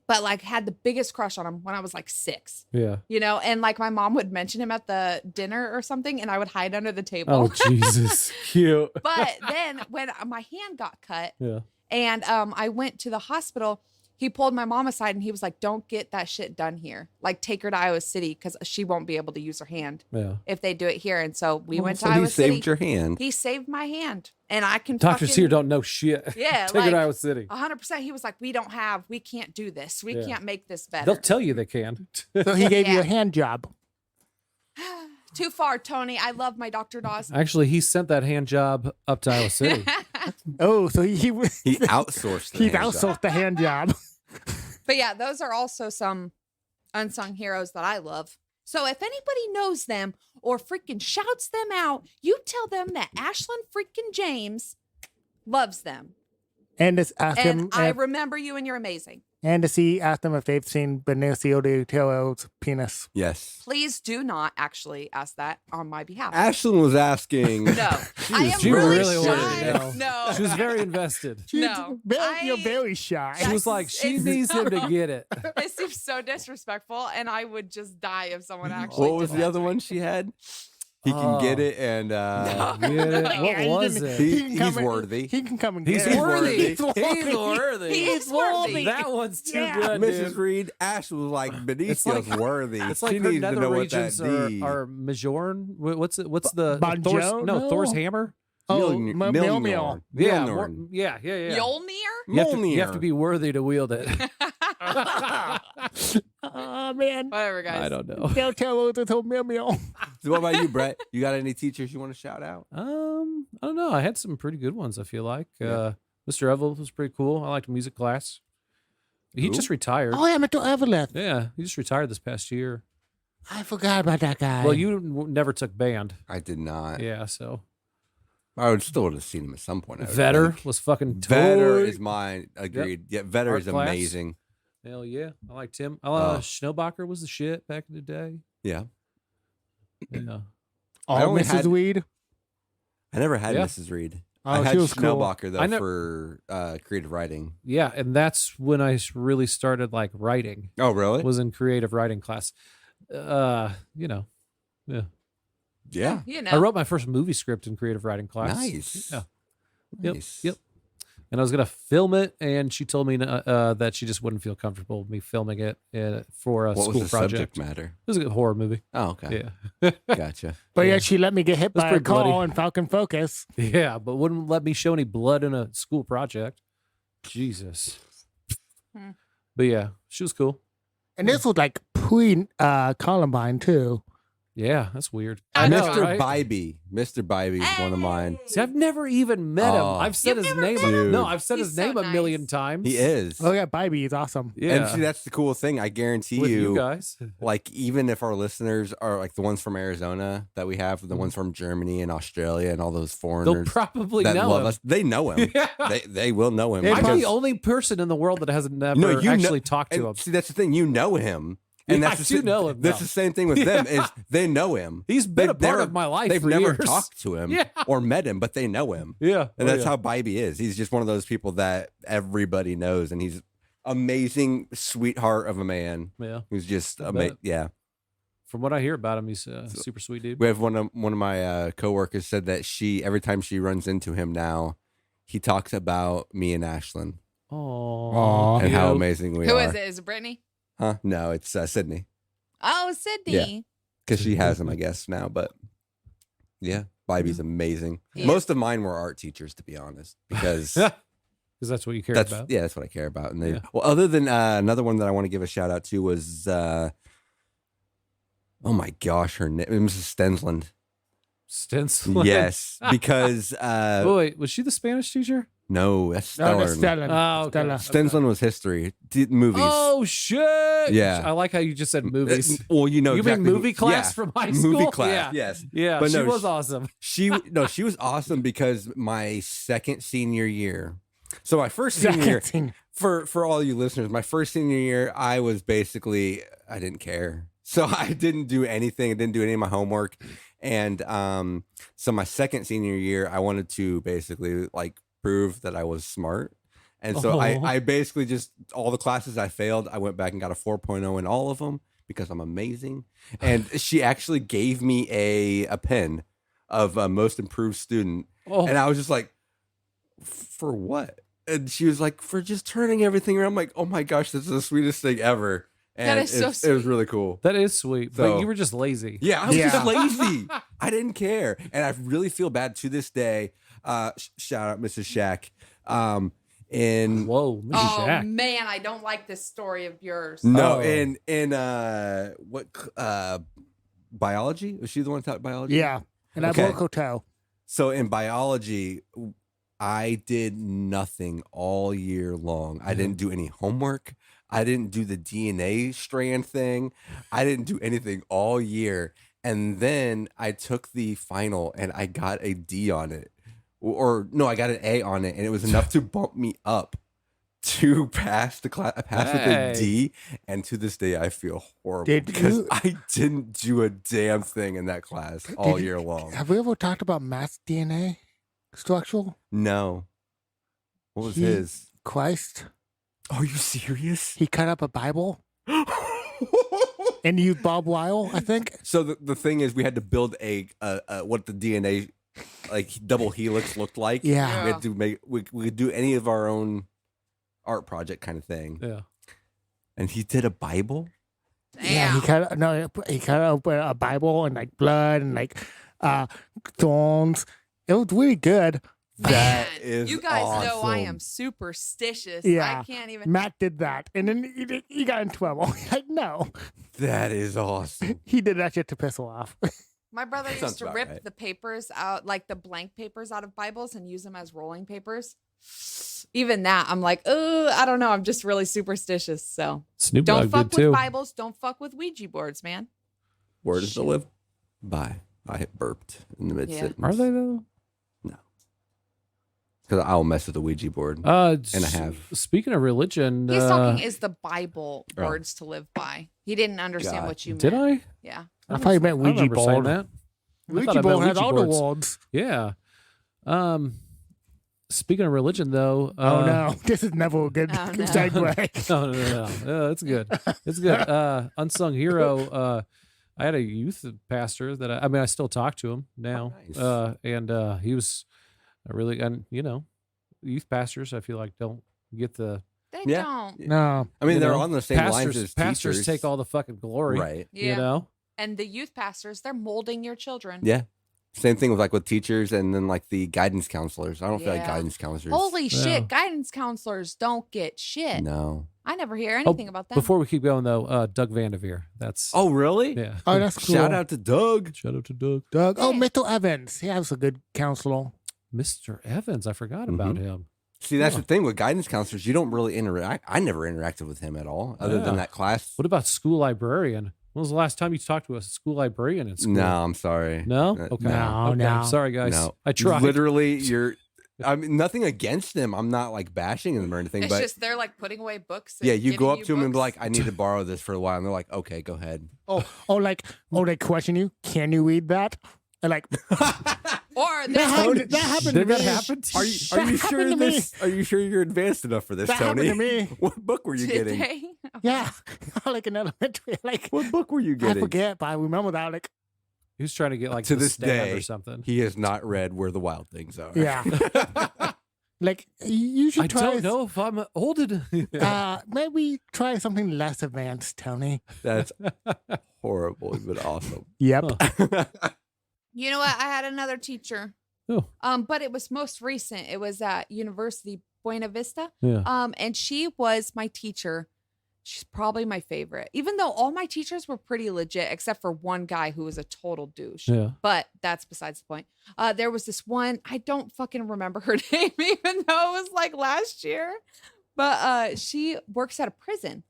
But like had the biggest crush on him when I was like 6. Yeah. You know, and like my mom would mention him at the dinner or something, and I would hide under the table. Oh, Jesus. Cute. But then when my hand got cut, Yeah. and I went to the hospital, he pulled my mom aside and he was like, "Don't get that shit done here. Like, take her to Iowa City because she won't be able to use her hand Yeah. if they do it here." And so we went to So Iowa he City. saved your hand. He saved my hand, and I can. Doctors fucking, here don't know shit. Yeah, Take like it to Iowa City. 100%. He was like, "We can't do this. We Yeah. can't make this better." They'll tell you they can. So he gave you Yeah. a hand job. Too far, Tony. I love my Dr. Dawes. Actually, he sent that hand job up to Iowa City. Oh, so he He outsourced. the he hand job. outsourced the hand job. But yeah, those are also some unsung heroes that I love. So if anybody knows them or freaking shouts them out, you tell them that Ashlyn freaking James loves them. And just ask And them I if, remember you and you're amazing. and to see ask them if they've seen Benicio de Toro's penis. Yes. Please do not actually ask that on my behalf. Ashlyn was asking. No, I am she was really, really shy. worried, No. She was very invested. No, You're I- very shy. She was like, she It's needs him to get it. It seems so disrespectful, and I would just die if someone actually. What was did the that other to me. one she had? He can get it, and Yeah, Yeah, what he was can- it? he can He's come and- worthy. He can come and He's get it. worthy. He's worthy. He is worthy. That one's too Yeah. good, Mrs. dude. Reed, Ash was like, Benicio's worthy. It's she like her needs to nether know what regions that D. are Majorn. What's it? What's the Bon Thor's? Joe? No, Thor's No. hammer. Oh, Milner. Milner. Yeah, Milner. yeah. Mjolnir? You have to be worthy to wield it. Oh man. Whatever, guys. I don't know. Del Toro to tell Milmio. So what about you, Brett? You got any teachers you want to shout out? I don't know. I had some pretty good ones. I feel like Yeah. Mr. Evel was pretty cool. I liked music class. He Who? just retired. Oh, yeah, Mr. Evelyn. Yeah, he just retired this past year. I forgot about that guy. Well, you never took band. I did not. Yeah, so I would still have seen him at some point. I would Vetter think. was fucking Vetter tight. is mine. Agreed. Yeah, Vetter Art is class. amazing. Hell yeah, I liked him. Oh. Schnellbacher was the shit back in the day. Yeah. Yeah, I Oh, only Mrs. had- Weed. I never had Yeah. Mrs. Reed. Oh, I had she was cool. Schnellbacher though I know- for creative writing. yeah, and that's when I really started like writing. Oh, really? Was in creative writing class. You know, yeah. Yeah. You know. I wrote my first movie script in creative writing class. Nice. Yeah. Yep, Nice. yep. And I was gonna film it, and she told me that she just wouldn't feel comfortable with me filming it for a What school was the project. subject matter? It was a horror movie. Oh, okay. Yeah, Gotcha. But Yeah. yet she let me get hit That's by a pretty bloody. call in Falcon Focus. yeah, but wouldn't let me show any blood in a school project. Jesus. Hmm. But yeah, she was cool. And this was like pre Columbine too. Yeah, that's weird. I know, Mr. right? Bybee. Mr. Bybee is one of mine. See, I've never even met him. Oh. I've said You've his never name. met him? No, I've said He's his so name a million nice. times. He is. Oh yeah, Bybee is awesome. Yeah, And see, that's the cool thing. I guarantee with you guys. like, even if our listeners are like the ones from Arizona that we have, the ones from Germany and Australia and all those They'll foreigners probably that know love him. us, they know him. Yeah. They will know him. They I'm because- the only person in the world that hasn't never No, you actually know- talked to and him. see, that's the thing. You know him. And Yeah, that's I the do sa- know him That's now. the same thing with them is they know him. He's been a They've part never- of my life They've for never years. talked to him Yeah. or met him, but they know him. Yeah, And that's yeah. how Bybee is. He's just one of those people that everybody knows, and he's amazing sweetheart of a man Yeah. who's just I bet. yeah. From what I hear about him, he's a super sweet dude. We have one of my coworkers said that she every time she runs into him now, he talks about me and Ashlyn Oh, and how amazing we Who are. is it? Is it Brittany? Huh? No, it's Sydney. Oh, Sydney. Because she has him, I guess, now. But yeah, Bibby's amazing. He Most of mine were art teachers, to be honest, because because that's what you care that's about. that's what I care about. And they, Yeah. well, other than another one that I want to give a shout out to was, oh my gosh, her name, Mrs. Stensland. Stencil. Yes, because Oh, wait, was she the Spanish teacher? no, that's No, that's Stellar. Stellan. Oh, okay. Stella. Stensland was history, movies. Oh shit! Yeah. I like how you just said movies. Well, you know, You mean exactly movie class yeah, from high school? movie class. Yeah. Yes, Yeah, But she no, was awesome. she was awesome because my second senior year. So my first senior year, Second. for all you listeners, my first senior year, I was basically I didn't care. So I didn't do anything. I didn't do any of my homework. And so my second senior year, I wanted to basically like prove that I was smart. And so Oh. I basically just all the classes I failed, I went back and got a 4.0 in all of them because I'm amazing. And she actually gave me a pen of most improved student. Oh, And I was just like, for what? And she was like, for just turning everything around. I'm like, oh my gosh, this is the sweetest thing ever. And That is so it was sweet. really cool. that is sweet, but So- you were just lazy. Yeah, I was Yeah. just lazy. I didn't care. And I really feel bad to this day. Shout out Mrs. Shack. In Whoa, Mrs. Oh Shack. man, I don't like this story of yours. no, Oh. in what biology? Was she the one that taught biology? Yeah. And I Okay. work hotel. So in biology, I did nothing all year long. I didn't do any homework. I didn't do the DNA strand thing. I didn't do anything all year. And then I took the final and I got a D on it. Or no, I got an A on it. And it was enough to bump me up to pass the class. I passed with Hey. a D. And to this day, I feel horrible Did because you- I didn't do a damn thing in that class all Did- year long. Have we ever talked about mass DNA structural? No. What was He- his? Christ. Are you serious? He cut up a Bible and used Bob Weil, I think. So the thing is, we had to build a what the DNA like double helix looked like. Yeah. We had to make we could do any of our own art project kind of thing. Yeah. And he did a Bible. Yeah, Damn. he cut up a Bible and like blood and like thorns. It was really good. Man, That is you guys know I am awesome. superstitious. Yeah. I can't even. Matt did that, and then he got in trouble. Like, no, That is awesome. he did that shit to piss her off. My brother Sounds used to about rip right. the papers out, like the blank papers out of Bibles and use them as rolling papers. Even that, I'm like, oh, I don't know. I'm just really superstitious. So Snoop don't Dogg fuck did with too. Bibles. Don't fuck with Ouija boards, man. Word is to live by. I hit burped in the mid sentence. Are they though? Because I'll mess with the Ouija board. And I have. Speaking of religion, He's talking is the Bible Oh. words to live by. He didn't understand God. what you meant. did I? Yeah. I thought you meant I Ouija remember saying board. that. I thought Ouija I meant board has Ouija all the boards. words. Yeah. Speaking of religion, though. Oh no, this is never a good Oh, no. segue. No. It's good. It's good. Unsung hero. I had a youth pastor that I mean, I still talk to him now. Oh, nice. And he was a really, and youth pastors, I feel like don't get the They Yeah. don't. No, I mean, you they're know, on the same lines pastors. as Pastors teachers. take all the fucking glory, Right. Yeah. You know. And the youth pastors, they're molding your children. Yeah. Same thing with teachers and then like the guidance counselors. I don't feel like Yeah. guidance counselors. Holy Yeah. shit, guidance counselors don't get shit. No. I never hear anything about them. Before we keep going though, Doug Vanderveer. That's Oh, really? yeah. oh that's cool. Shout out to Doug. Shout out to Doug. Doug. Oh, Yeah. Mitchell Evans. He has a good counselor. Mr. Evans. I forgot about Mhm. him. See, that's Yeah. the thing with guidance counselors. You don't really interact. I never interacted with him at all, other Yeah. than that class. What about school librarian? When was the last time you talked to a school librarian in school? No, I'm sorry. No? Uh, Okay. No, Okay. no. Sorry, guys. No. I tried. Literally, I mean, nothing against them. I'm not like bashing them or anything, it's but just they're like putting away books. And yeah, you go giving up to them and be books. like, "I need to borrow this for a while," and they're like, "Okay, go ahead." They question you. Can you read that? And like or that they're happened. That happened Did to that me. happen? Are you That sure happened to me. this? Are you sure you're advanced enough for this, That Tony? happened to me. What book were you did getting? they? Yeah, like in elementary. Like What book were you I getting? forget, but I remember that. Like He was trying to get like To the this stand day, or something. He has not read Where the Wild Things Are. yeah, Like you should I try. don't know if I'm old enough. Maybe try something less advanced, Tony. That's horrible, but awesome. Yep. You know what? I had another teacher. Oh. But it was most recent. It was at University Buena Vista. Yeah. And she was my teacher. She's probably my favorite, even though all my teachers were pretty legit, except for one guy who was a total douche. Yeah. But that's besides the point. There was this one, I don't fucking remember her name, even though it was like last year. But she works at a prison.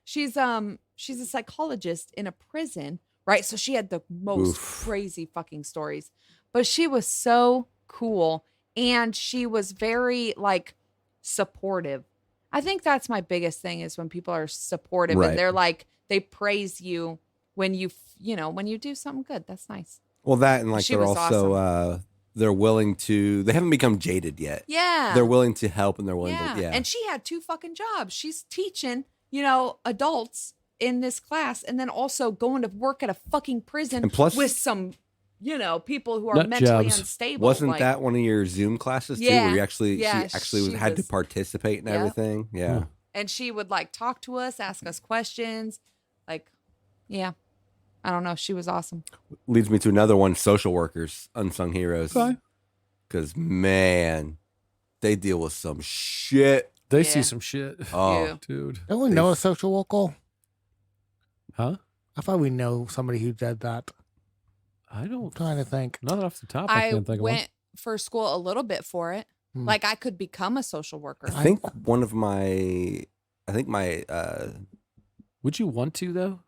She's a psychologist in a prison, right? So she had the most crazy fucking stories. But she was so cool, and she was very like supportive. I think that's my biggest thing is when people are supportive Right. and they're like, they praise you when you do something good. That's nice. Well, that and like She they're was also they're willing to. They haven't become jaded yet. Yeah. They're willing to help, and they're willing to. Yeah. And she had 2 fucking jobs. She's teaching, adults in this class and then also going to work at a fucking prison And plus- with some, people who are Nut mentally jobs. unstable. Wasn't like, that one of your Zoom classes too? Yeah. Where you actually, Yeah, she actually she had to was- participate in Yep. everything. Yeah. Hmm. and she would like talk to us, ask us questions. Like, yeah. I don't know. She was awesome. Leads me to another one: social workers, unsung heroes. Okay. Because man, they deal with some shit. They Yeah. see some shit. Oh, Yeah. Dude. Don't we know a social worker? Huh? I thought we know somebody who did that. I don't. I'm trying to think. Not off the top. I I can't think of one. went for school a little bit for it. Hmm. Like I could become a social worker. I think one of my, I think my, Would you want to though?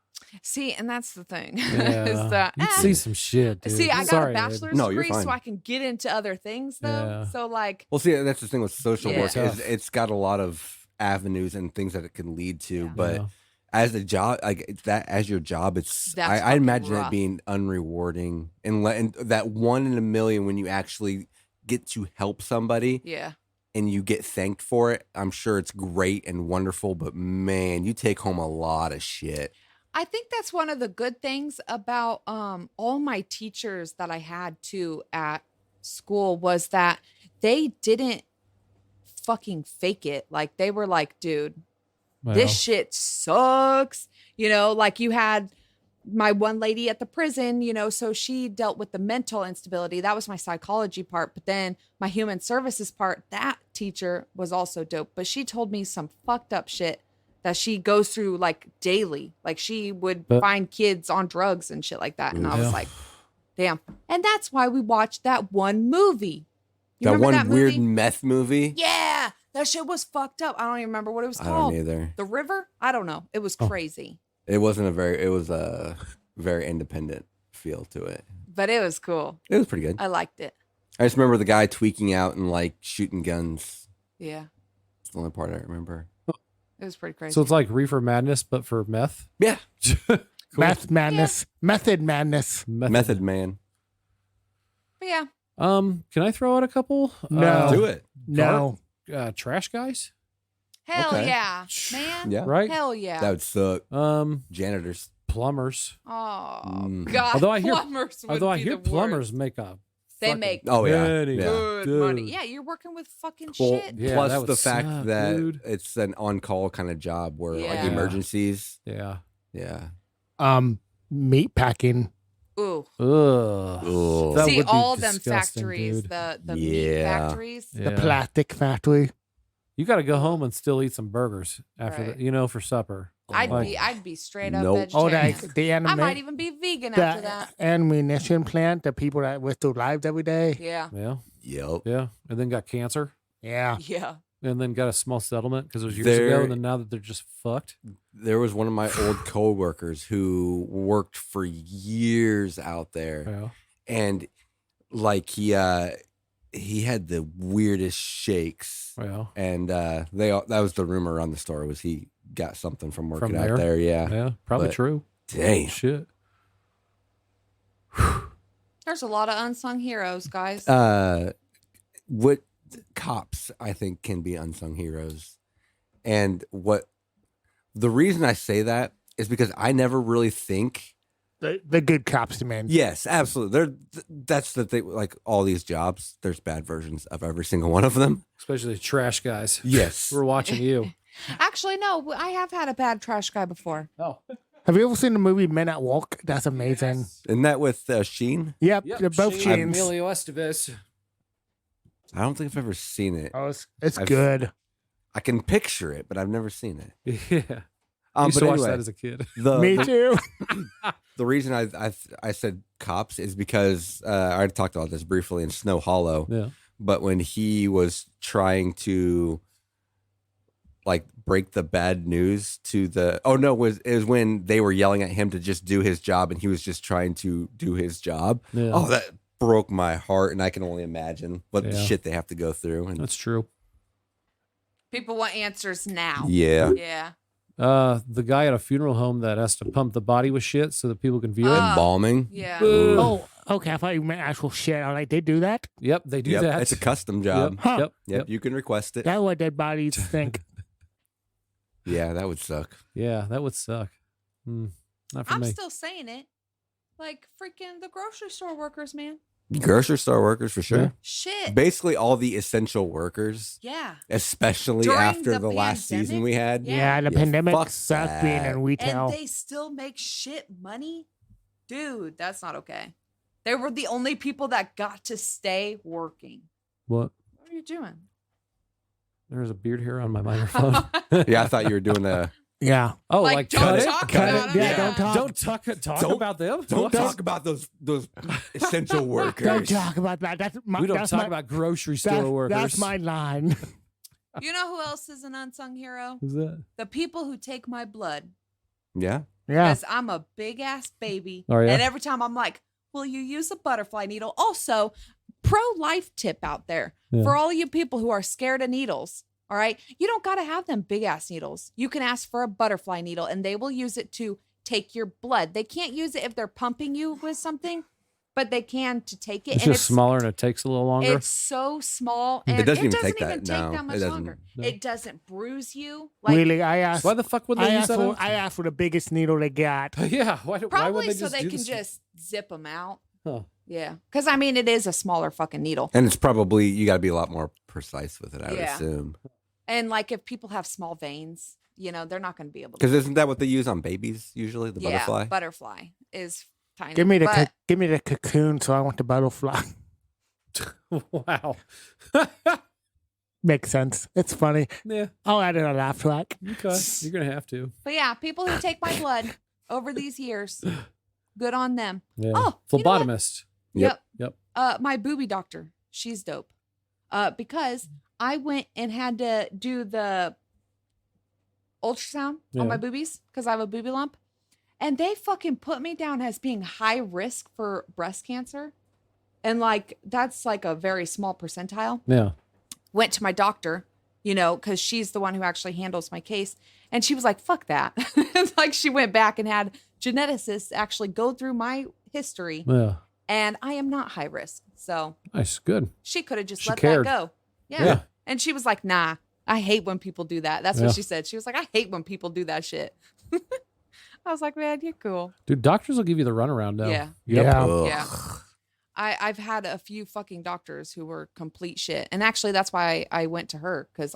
See, and that's the thing. Yeah. is that You'd see some shit, dude. see, I got Sorry, a Ed. bachelor's No, you're degree, so fine. I can get into other things though. Yeah. So like, well, see, that's the thing with social Yeah. work is Tough. it's got a lot of avenues and things that it can lead to. Yeah. But Yeah. as a job, like that, as your job, it's That's I fucking imagine rough. it being unrewarding and that 1 in a million when you actually get to help somebody yeah. and you get thanked for it. I'm sure it's great and wonderful, but man, you take home a lot of shit. I think that's one of the good things about all my teachers that I had too at school was that they didn't fucking fake it. Like they were like, dude, Well, this shit sucks. Like you had my one lady at the prison, so she dealt with the mental instability. That was my psychology part. But then my human services part, that teacher was also dope. But she told me some fucked up shit that she goes through like daily. Like she would But- find kids on drugs and shit like that. And I was Yeah. like, damn. And that's why we watched that one movie. You That remember one that weird movie? meth movie. Yeah. That shit was fucked up. I don't even remember what it was I called. don't either. The River? I don't know. It was Oh. crazy. It wasn't it was a very independent feel to it. But it was cool. It was pretty good. I liked it. I just remember the guy tweaking out and like shooting guns. Yeah. It's the only part I remember. It was pretty crazy. So it's like Reefer Madness, but for meth. Yeah. Cool. Math madness. Method madness. Method Man. But yeah. Can I throw out a couple? No. Do it. No. Trash guys. Hell Okay. yeah. Man. Yeah. Right. Hell yeah. That would suck. Janitors. Plumbers. Oh Mm. God. Although I hear- plumbers would Although I be hear the plumbers worst. make a. They fucking make Oh yeah. penny. Yeah. good Dude. money. Yeah, you're working with fucking Well, shit. Yeah, that plus would the fact suck, that dude. it's an on-call kind of job where like Yeah. emergencies. Yeah. Yeah. Meat packing. Ooh. Ugh. Ugh. That See would be all them disgusting, factories, dude. the meat Yeah. factories. Yeah. The plastic factory. You got to go home and still eat some burgers after Right. for supper. I'd Like- be straight up Nope. Oh, vegetarian. like the I might anime. even be vegan after The that. ammunition plant. The people that with their lives every day. Yeah. Yeah. Yep. Yeah. And then got cancer. Yeah. Yeah. And then got a small settlement because it was years There- ago. And then now that they're just fucked. There was one of my old coworkers who worked for years out there, Yeah. and like he had the weirdest shakes, Well, and that was the rumor around the store was he got something from working From out there? there. Yeah. yeah. Probably But- true. Dang. Shit. There's a lot of unsung heroes, guys. What cops I think can be unsung heroes, and what the reason I say that is because I never really think the good cops demand. Yes, absolutely. That's the thing. Like all these jobs, there's bad versions of every single one of them. Especially the trash guys. Yes. We're watching you. Actually, no, I have had a bad trash guy before. Oh. Have you ever seen the movie Men at Work? That's amazing. Isn't that with Sheen? Yep, they're both Shane Sheens. Emilio Estevez. I don't think I've ever seen it. Oh, it's I've- good. I can picture it, but I've never seen it. Yeah. I used But to watch anyway, that as a kid. Me too. the reason I said cops is because I already talked about this briefly in Snow Hollow. Yeah. But when he was trying to like break the bad news to the it was when they were yelling at him to just do his job and he was just trying to do his job. Yeah. Oh, that broke my heart, and I can only imagine what Yeah. shit they have to go through. And That's true. People want answers now. yeah. Yeah. The guy at a funeral home that has to pump the body with shit so that people can view it. Embalming. Yeah. Ooh. Oh, okay. I thought you meant actual shit. I'm like, they do that? Yep, they do Yep, that. it's a custom job. Yep, Huh. yep, Yep, you can request it. That's what dead bodies think. Yeah, that would suck. Yeah, that would suck. Not for I'm me. still saying it. Like freaking the grocery store workers, man. Grocery store workers for sure. Yeah. Shit. Basically, all the essential workers, Yeah. especially During after the the last season pandemic? we had. Yeah. Yeah, the Yeah, pandemic fuck sucked being that. in retail. And they still make shit money? Dude, that's not okay. They were the only people that got to stay working. What? What are you doing? There's a beard hair on my microphone. Yeah, I thought you were doing a. Yeah. Oh, Like, like don't cut it? talk Cut about it? them. Yeah, don't talk. Don't talk Don't- about them. Don't What? talk about those essential workers. Don't talk about that. That's my, We don't that's talk my, about grocery store that's, workers. That's my line. You know who else is an unsung hero? Who's that? The people who take my blood. Yeah. Yeah. Because I'm a big ass baby. Oh, yeah? And every time I'm like, will you use a butterfly needle? Also, pro-life tip out there Yeah. for all you people who are scared of needles. All right. You don't got to have them big ass needles. You can ask for a butterfly needle and they will use it to take your blood. They can't use it if they're pumping you with something, but they can to take it. It's and just smaller and it takes a little longer. It's so small and It doesn't even take that, no, that much it doesn't. longer. No. It doesn't bruise you. Like Really, I asked. Why the fuck would I they use asked, that? for, I asked for the biggest needle they got. Yeah. Why would probably they so just they do can this? just zip them out. Huh. Yeah. Because I mean, it is a smaller fucking needle. And it's probably, you got to be a lot more precise with it, I would Yeah. assume. And like if people have small veins, you know, they're not going to be able to. Because isn't that what they use on babies usually? The Yeah, butterfly? butterfly is tiny. Give me the but give me the cocoon, so I want the butterfly. Wow. Makes sense. It's funny. Yeah. I'll add it on a laugh track. Okay. You're gonna have to. But yeah, people who take my blood over these years, good on them. Yeah. Oh, you know what? Phlebotomist. Yep. Yep. My booby doctor, she's dope. Because I went and had to do the ultrasound Yeah. on my boobies because I have a booby lump. And they fucking put me down as being high risk for breast cancer. And like, that's like a very small percentile. Yeah. Went to my doctor, you know, because she's the one who actually handles my case. And she was like, fuck that. It's like she went back and had geneticists actually go through my history. Yeah. And I am not high risk. So Nice. Good. she could have just She let cared. that go. Yeah. Yeah. And she was like, nah, I hate when people do that. That's Yeah. what she said. She was like, I hate when people do that shit. I was like, man, you're cool. Dude, doctors will give you the runaround now. Yeah. Yep. Yeah. Ugh. Yeah. I've had a few fucking doctors who were complete shit. And actually that's why I went to her. Because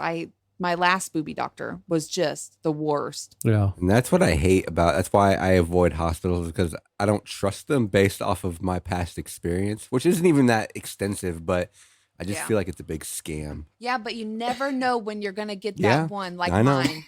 my last booby doctor was just the worst. Yeah. And that's what I hate about. That's why I avoid hospitals, because I don't trust them based off of my past experience, which isn't even that extensive, but I just Yeah. feel like it's a big scam. Yeah, but you never know when you're gonna get that Yeah, one like I know. mine.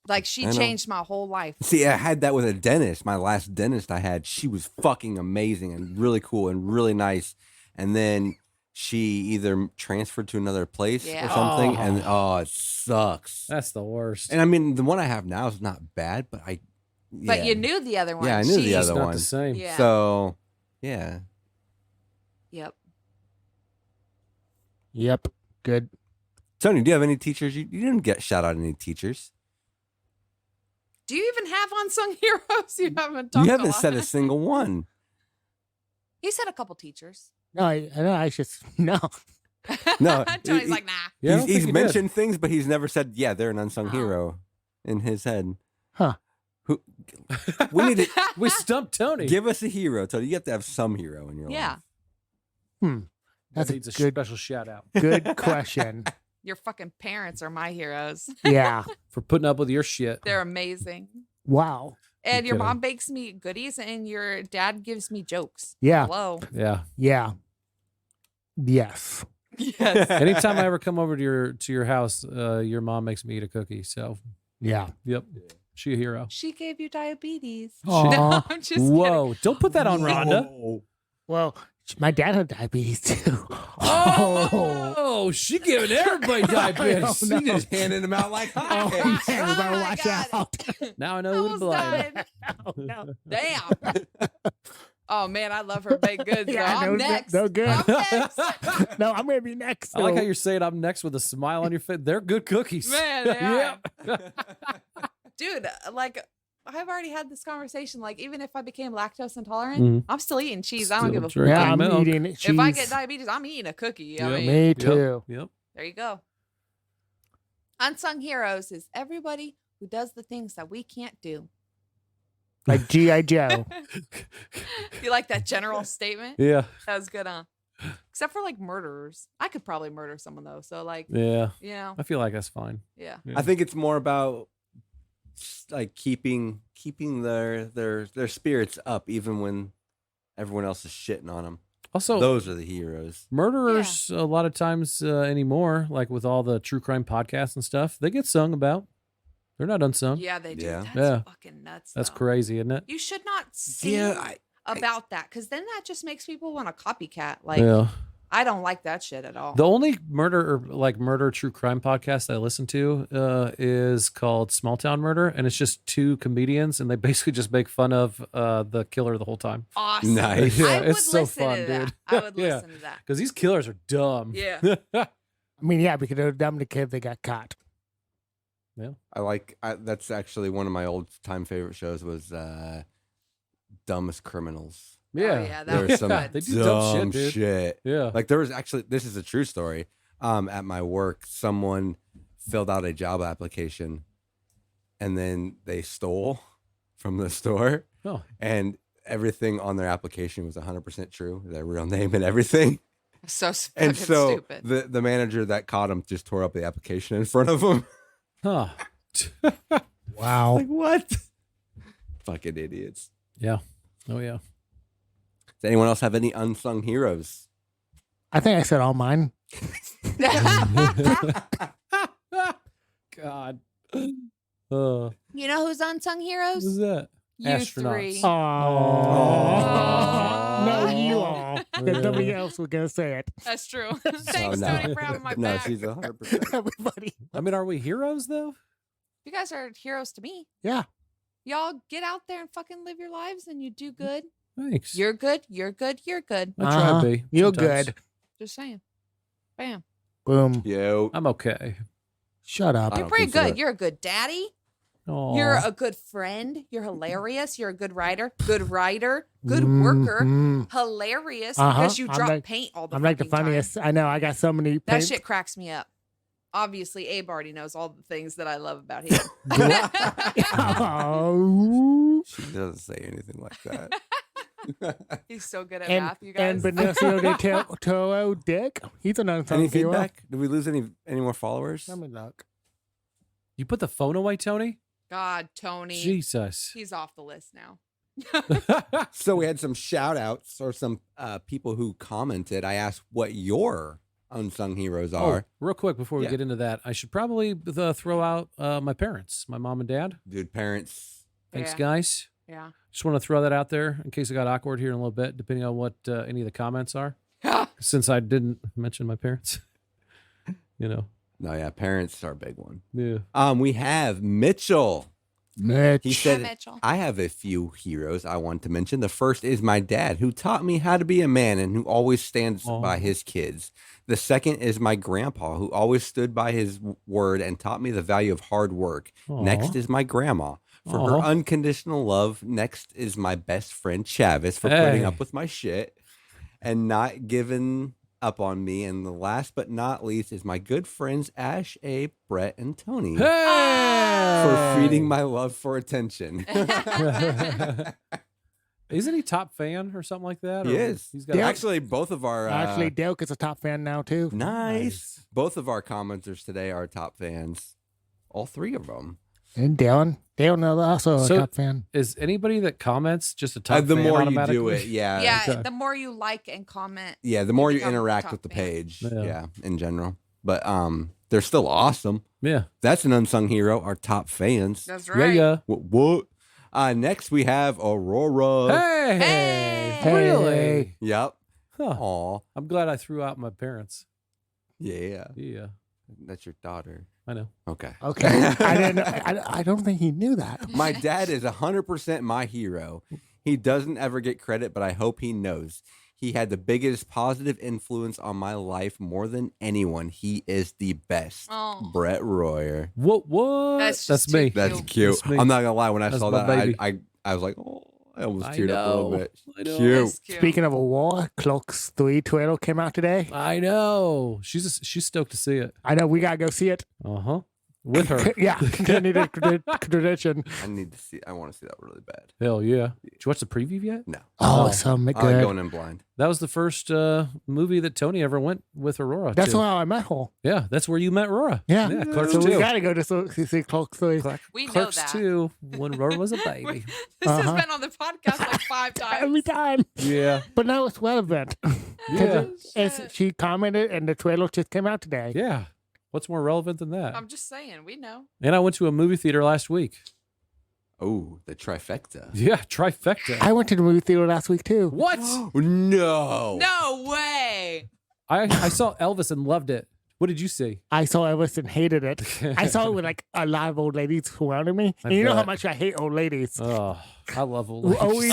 Like she I know. changed my whole life. See, I had that with a dentist. My last dentist I had, she was fucking amazing and really cool and really nice. And then she either transferred to another place Yeah. or something, and it sucks. That's the worst. And I mean, the one I have now is not bad, but But yeah. you knew the other one. Yeah, I knew the It's other not one. the same. Yeah. So, yeah. Yep. Yep. Good. Tony, do you have any teachers? You didn't get shout out any teachers. Do you even have unsung heroes? You haven't talked You a haven't lot. said a single one. He said a couple teachers. No, I just no. No, Tony's he- like, nah. Yeah, I don't he's think you did. mentioned things, but he's never said, yeah, they're an unsung Oh. hero in his head. Huh. Who? We need to We stumped Tony. give us a hero, Tony. You have to have some hero in your Yeah. life. That's That a needs a good- special shout out Good question. Your fucking parents are my heroes. Yeah. for putting up with your shit. They're amazing. Wow. And your kidding. mom bakes me goodies and your dad gives me jokes. Yeah. Hello. Yeah. Yeah. Yes. Yes. Anytime I ever come over to your house, your mom makes me eat a cookie. So, Yeah. yep, she a hero. She gave you diabetes. Aw. No, I'm just kidding. Whoa! Don't put that on Rhonda. Whoa. Well, my dad had diabetes too. Oh, she giving everybody diabetes. No. She just handing them out like Oh, hotcakes. man, we better Oh, I watch got it. out. Now I know who to Almost blame. died. Oh, no. Damn. Oh man, I love her baked goods. Yeah, though. I'm no, next. no good. I'm next. No, I'm going to be next. I like so- how you're saying I'm next with a smile on your face. They're good cookies. Man, they are. yeah. Dude, like I've already had this conversation. Like, even if I became lactose intolerant, Mhm. I'm still eating cheese. I don't Still give a drinking Yeah, I'm milk. eating cheese. If I get diabetes, I'm eating a cookie. I Yep. mean, Me Yep. too. Yep. there you go. Unsung heroes is everybody who does the things that we can't do. Like G.I. Joe. You like that general statement? Yeah. That was good, huh? Except for like murderers. I could probably murder someone though. So like, Yeah. you know, I feel like that's fine. yeah. Yeah. I think it's more about like keeping their spirits up even when everyone else is shitting on them. Also, Those are the heroes. murderers a lot of times anymore, like with all the true crime podcasts and stuff, they get sung about. They're not unsung. Yeah, they do. Yeah. That's Yeah. fucking nuts. That's though. crazy, isn't it? You should not sing I about that because then that just makes people want to copycat. Like, yeah. I don't like that shit at all. The only murder true crime podcast I listen to is called Small Town Murder, and it's just two comedians, and they basically just make fun of the killer the whole time. Awesome. Nice. Yeah, I would it's so listen fun, to that. dude. I would Yeah. listen to that. Because these killers are dumb. Yeah. I mean, yeah, because they're dumb to kid they got caught. that's actually one of my old time favorite shows was Dumbest Criminals. Yeah. Oh, yeah, that There was was some good. They do dumb dumb shit, dude. shit. Yeah. Like there was actually, this is a true story. At my work, someone filled out a job application and then they stole from the store, Oh. and everything on their application was 100% true, their real name and everything. So And fucking so stupid. the manager that caught him just tore up the application in front of him. Huh. Wow. Like, what? Fucking idiots. Yeah. Oh, yeah. Does anyone else have any unsung heroes? I think I said all mine. God. You know who's unsung heroes? Who's that? You Astronauts. three. Oh. Aw. No, you all. Because nobody else was going to say it. That's true. Thanks, no. Tony, for having my No, back. she's 100%. Everybody. I mean, are we heroes, though? You guys are heroes to me. Yeah. Y'all get out there and fucking live your lives and you do good. Thanks. You're good. You're good. You're good. I try to Uh-huh. be. You're sometimes. good. Just saying. Bam. Boom. Yo. I'm okay. Shut up. I You're don't pretty consider good. it. You're a good daddy. Aw. You're a good friend. You're hilarious. You're a good writer. Good writer. Good worker. Mhm. Hilarious Uh-huh. because you I'm drop like- paint all the I'm like the fucking time. funniest. I know. I got so many. That paint- shit cracks me up. Obviously, Abe already knows all the things that I love about him. Oh. She doesn't say anything like that. He's so good at and math, you guys. and Benicio de Toro Dick. He's an unsung Any hero. feedback? Did we lose any more followers? Let me look. You put the phone away, Tony? God, Tony. Jesus. He's off the list now. So we had some shout outs or some people who commented. I asked what your unsung heroes Oh, are. real quick before we Yeah. get into that, I should probably throw out my parents, my mom and dad. Dude, parents. Thanks, Yeah. guys. Yeah. Just want to throw that out there in case it got awkward here in a little bit, depending on what any of the comments are. Since I didn't mention my parents, you know. No, yeah, parents are a big one. Yeah. We have Mitchell. Mitch. He Hi, said, Mitchell. I have a few heroes I want to mention. The first is my dad, who taught me how to be a man and who always stands Aw. by his kids. The second is my grandpa, who always stood by his word and taught me the value of hard work. Next Aw. is my grandma for her Aw. unconditional love. Next is my best friend, Chavis, for putting Hey. up with my shit and not giving up on me. And the last but not least is my good friends Ash, Abe, Brett, and Tony Hey! for feeding my love for attention. Isn't he top fan or something like that? He Or is. He's got Yeah. Actually, both of our Actually, Dale is a top fan now too. nice. Both of our commenters today are top fans. All three of them. And Dale is also a So- top fan. Is anybody that comments just a top The fan more you automatically? do it, yeah. Yeah, okay. the more you like and comment. Yeah, the more you become interact top with the fan. page. Yeah. Yeah, in general. But they're still awesome. Yeah. That's an unsung hero, our top fans. That's Yeah, right. yeah. What? Next we have Aurora. Hey! Hey! Really? Yep. Huh. Aw. I'm glad I threw out my parents. Yeah. Yeah, That's your daughter. I know. Okay. Okay, I didn't. I don't think he knew that. My dad is 100% my hero. He doesn't ever get credit, but I hope he knows. He had the biggest positive influence on my life more than anyone. He is the best. Oh. Brett Royer. What? That's just me. too That's cute. cute. That's me. I'm not gonna lie. When I That's saw my that, baby. I was like, oh, I almost I teared up a little know. bit. I know. Cute. That's cute. Speaking of a war, Cloaks 3 trailer came out today. I know. She's stoked to see it. I know we gotta go see it. Uh-huh. With her. Yeah, continue the tradition. I need to see. I want to see that really bad. Hell yeah. Did you watch the preview yet? No, Oh, Oh. so I like good. going in blind. That was the first movie that Tony ever went with Aurora That's to. how I met her. Yeah, that's where you met Aurora. Yeah. Yeah, Clerks So we 2. gotta go to see Cloaks 3. We know Clerks that. 2 when Aurora was a baby. This Uh-huh. has been on the podcast like 5 times. Every time. Yeah. But now it's relevant. Yeah. She commented and the trailer just came out today. Yeah. What's more relevant than that? I'm just saying, we know. And I went to a movie theater last week. Oh, the trifecta. Yeah, trifecta. I went to the movie theater last week too. What? No. No way. I saw Elvis and loved it. What did you see? I saw Elvis and hated it. I saw it with like a lot of old ladies surrounding me. I And you know how bet. much I hate old ladies. Oh, I love old Who ladies. always,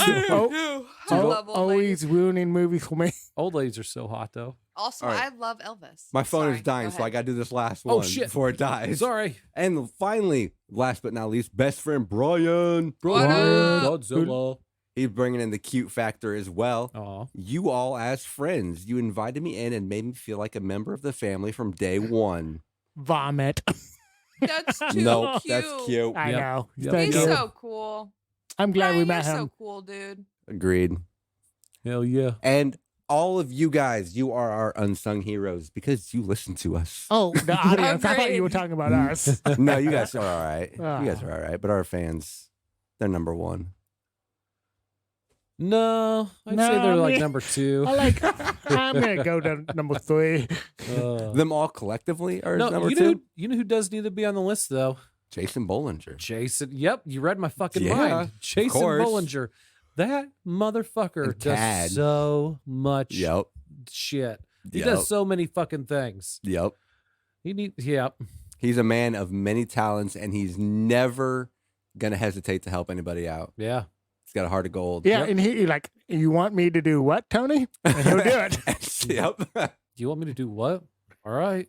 I love old ladies. always ruining movies for me. Old ladies are so hot, though. Also, All right. I love Elvis. My phone Sorry, is dying, go so I ahead. got to do this last Oh, one shit. before it dies. Sorry. And finally, last but not least, best friend Brian. What up? Godzilla. He's bringing in the cute factor as well. Aw. You all, as friends, you invited me in and made me feel like a member of the family from day one. Vomit. That's too No, cute. that's cute. I Yep. know. Yep. Thank He's you. so cool. I'm glad Brian, we met you're him. so cool, dude. Agreed. Hell yeah. And all of you guys, you are our unsung heroes because you listen to us. Oh, the audience. I thought Agreed. you were talking about us. No, you guys are all right. Ah. You guys are all right. But our fans, they're number one. No, I'd No, say they're like me- number 2. I like. I'm gonna go to number 3. Them all collectively are no, number you two? know, you know who does need to be on the list, though? Jason Bollinger. Jason. Yep, you read my fucking Yeah, mind. of Jason course. Bollinger. That motherfucker And Tad. does so much Yep. shit. He Yep. does so many fucking things. Yep. Yep. He's a man of many talents, and he's never gonna hesitate to help anybody out. Yeah. He's got a heart of gold. Yeah, Yep. and he like, you want me to do what, Tony? And he'll do it. Yep. Do you want me to do what? All right.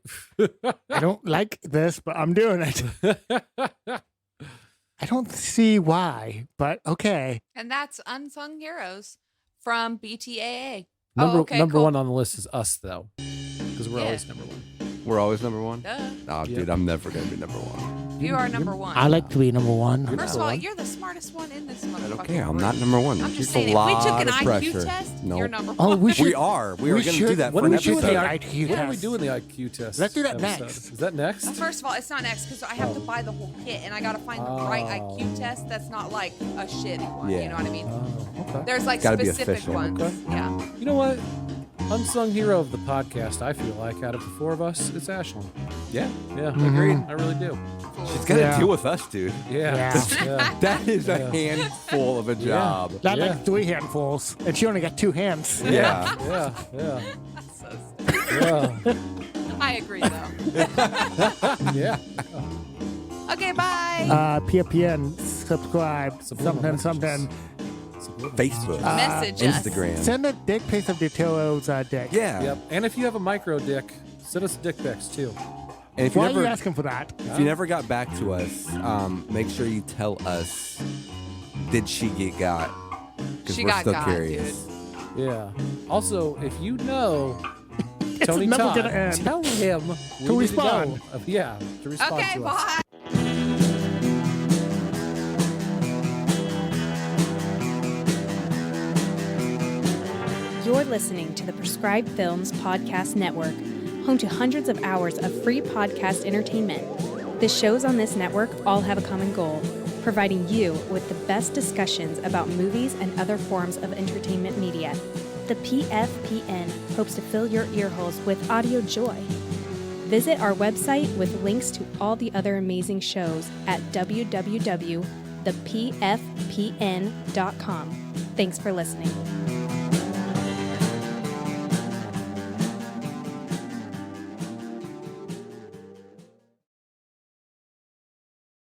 I don't like this, but I'm doing it. I don't see why, but okay. And that's Unsung Heroes from BTAA. number okay, number cool. 1 on the list is us, though, because we're Yeah. always number 1. We're always number one. Duh. Oh, Yeah. dude, I'm never gonna be number one. You are number one. I like to be number 1. You're First of number all, one. you're the smartest one in this motherfucker. I don't care. I'm not number one. I'm just It's saying, a if we lot took an of IQ pressure. test, No. you're number Oh, one. we should. We are. We are we going to should- do that When for are an we doing episode. the IQ When are we test. doing the IQ test? Let's do that episode? next. Is that next? First of all, it's not next because I have to buy the whole kit and I got to find the right Oh. IQ test that's not like a shitty one. You Yeah. know what I mean? Oh, okay. There's like Gotta be specific official. ones. Okay. Yeah. You know what? Unsung hero of the podcast, I feel like, out of the 4 of us, it's Ashlyn. Yeah. Yeah, Agreed. I really do. She's going to Yeah. deal with us, dude. Yeah. Yeah. Yeah. That is a Yeah. handful of a job. Not Yeah. like 3 handfuls, and she only got 2 hands. Yeah. Yeah. Yeah. That's so stupid. Yeah. I agree though. Yeah. Okay, bye. PFPN, subscribe, Subliminal something. Facebook. Message us. Instagram. Send a dick pic of the Toro's dick. Yeah. Yep. And if you have a micro dick, send us dick pics too. And if you Why are you never asking for that? if you never got back to us, make sure you tell us, did she get got? Because She we're got still got, curious. Yeah. Also, if you know Tony never Todd. gonna end. Tell him we To need respond. go. Yeah, to respond Okay, to us. bye. You're listening to the Prescribed Films Podcast Network, home to hundreds of hours of free podcast entertainment. The shows on this network all have a common goal, providing you with the best discussions about movies and other forms of entertainment media. The PFPN hopes to fill your earholes with audio joy. Visit our website with links to all the other amazing shows at www.thepfpn.com. Thanks for listening.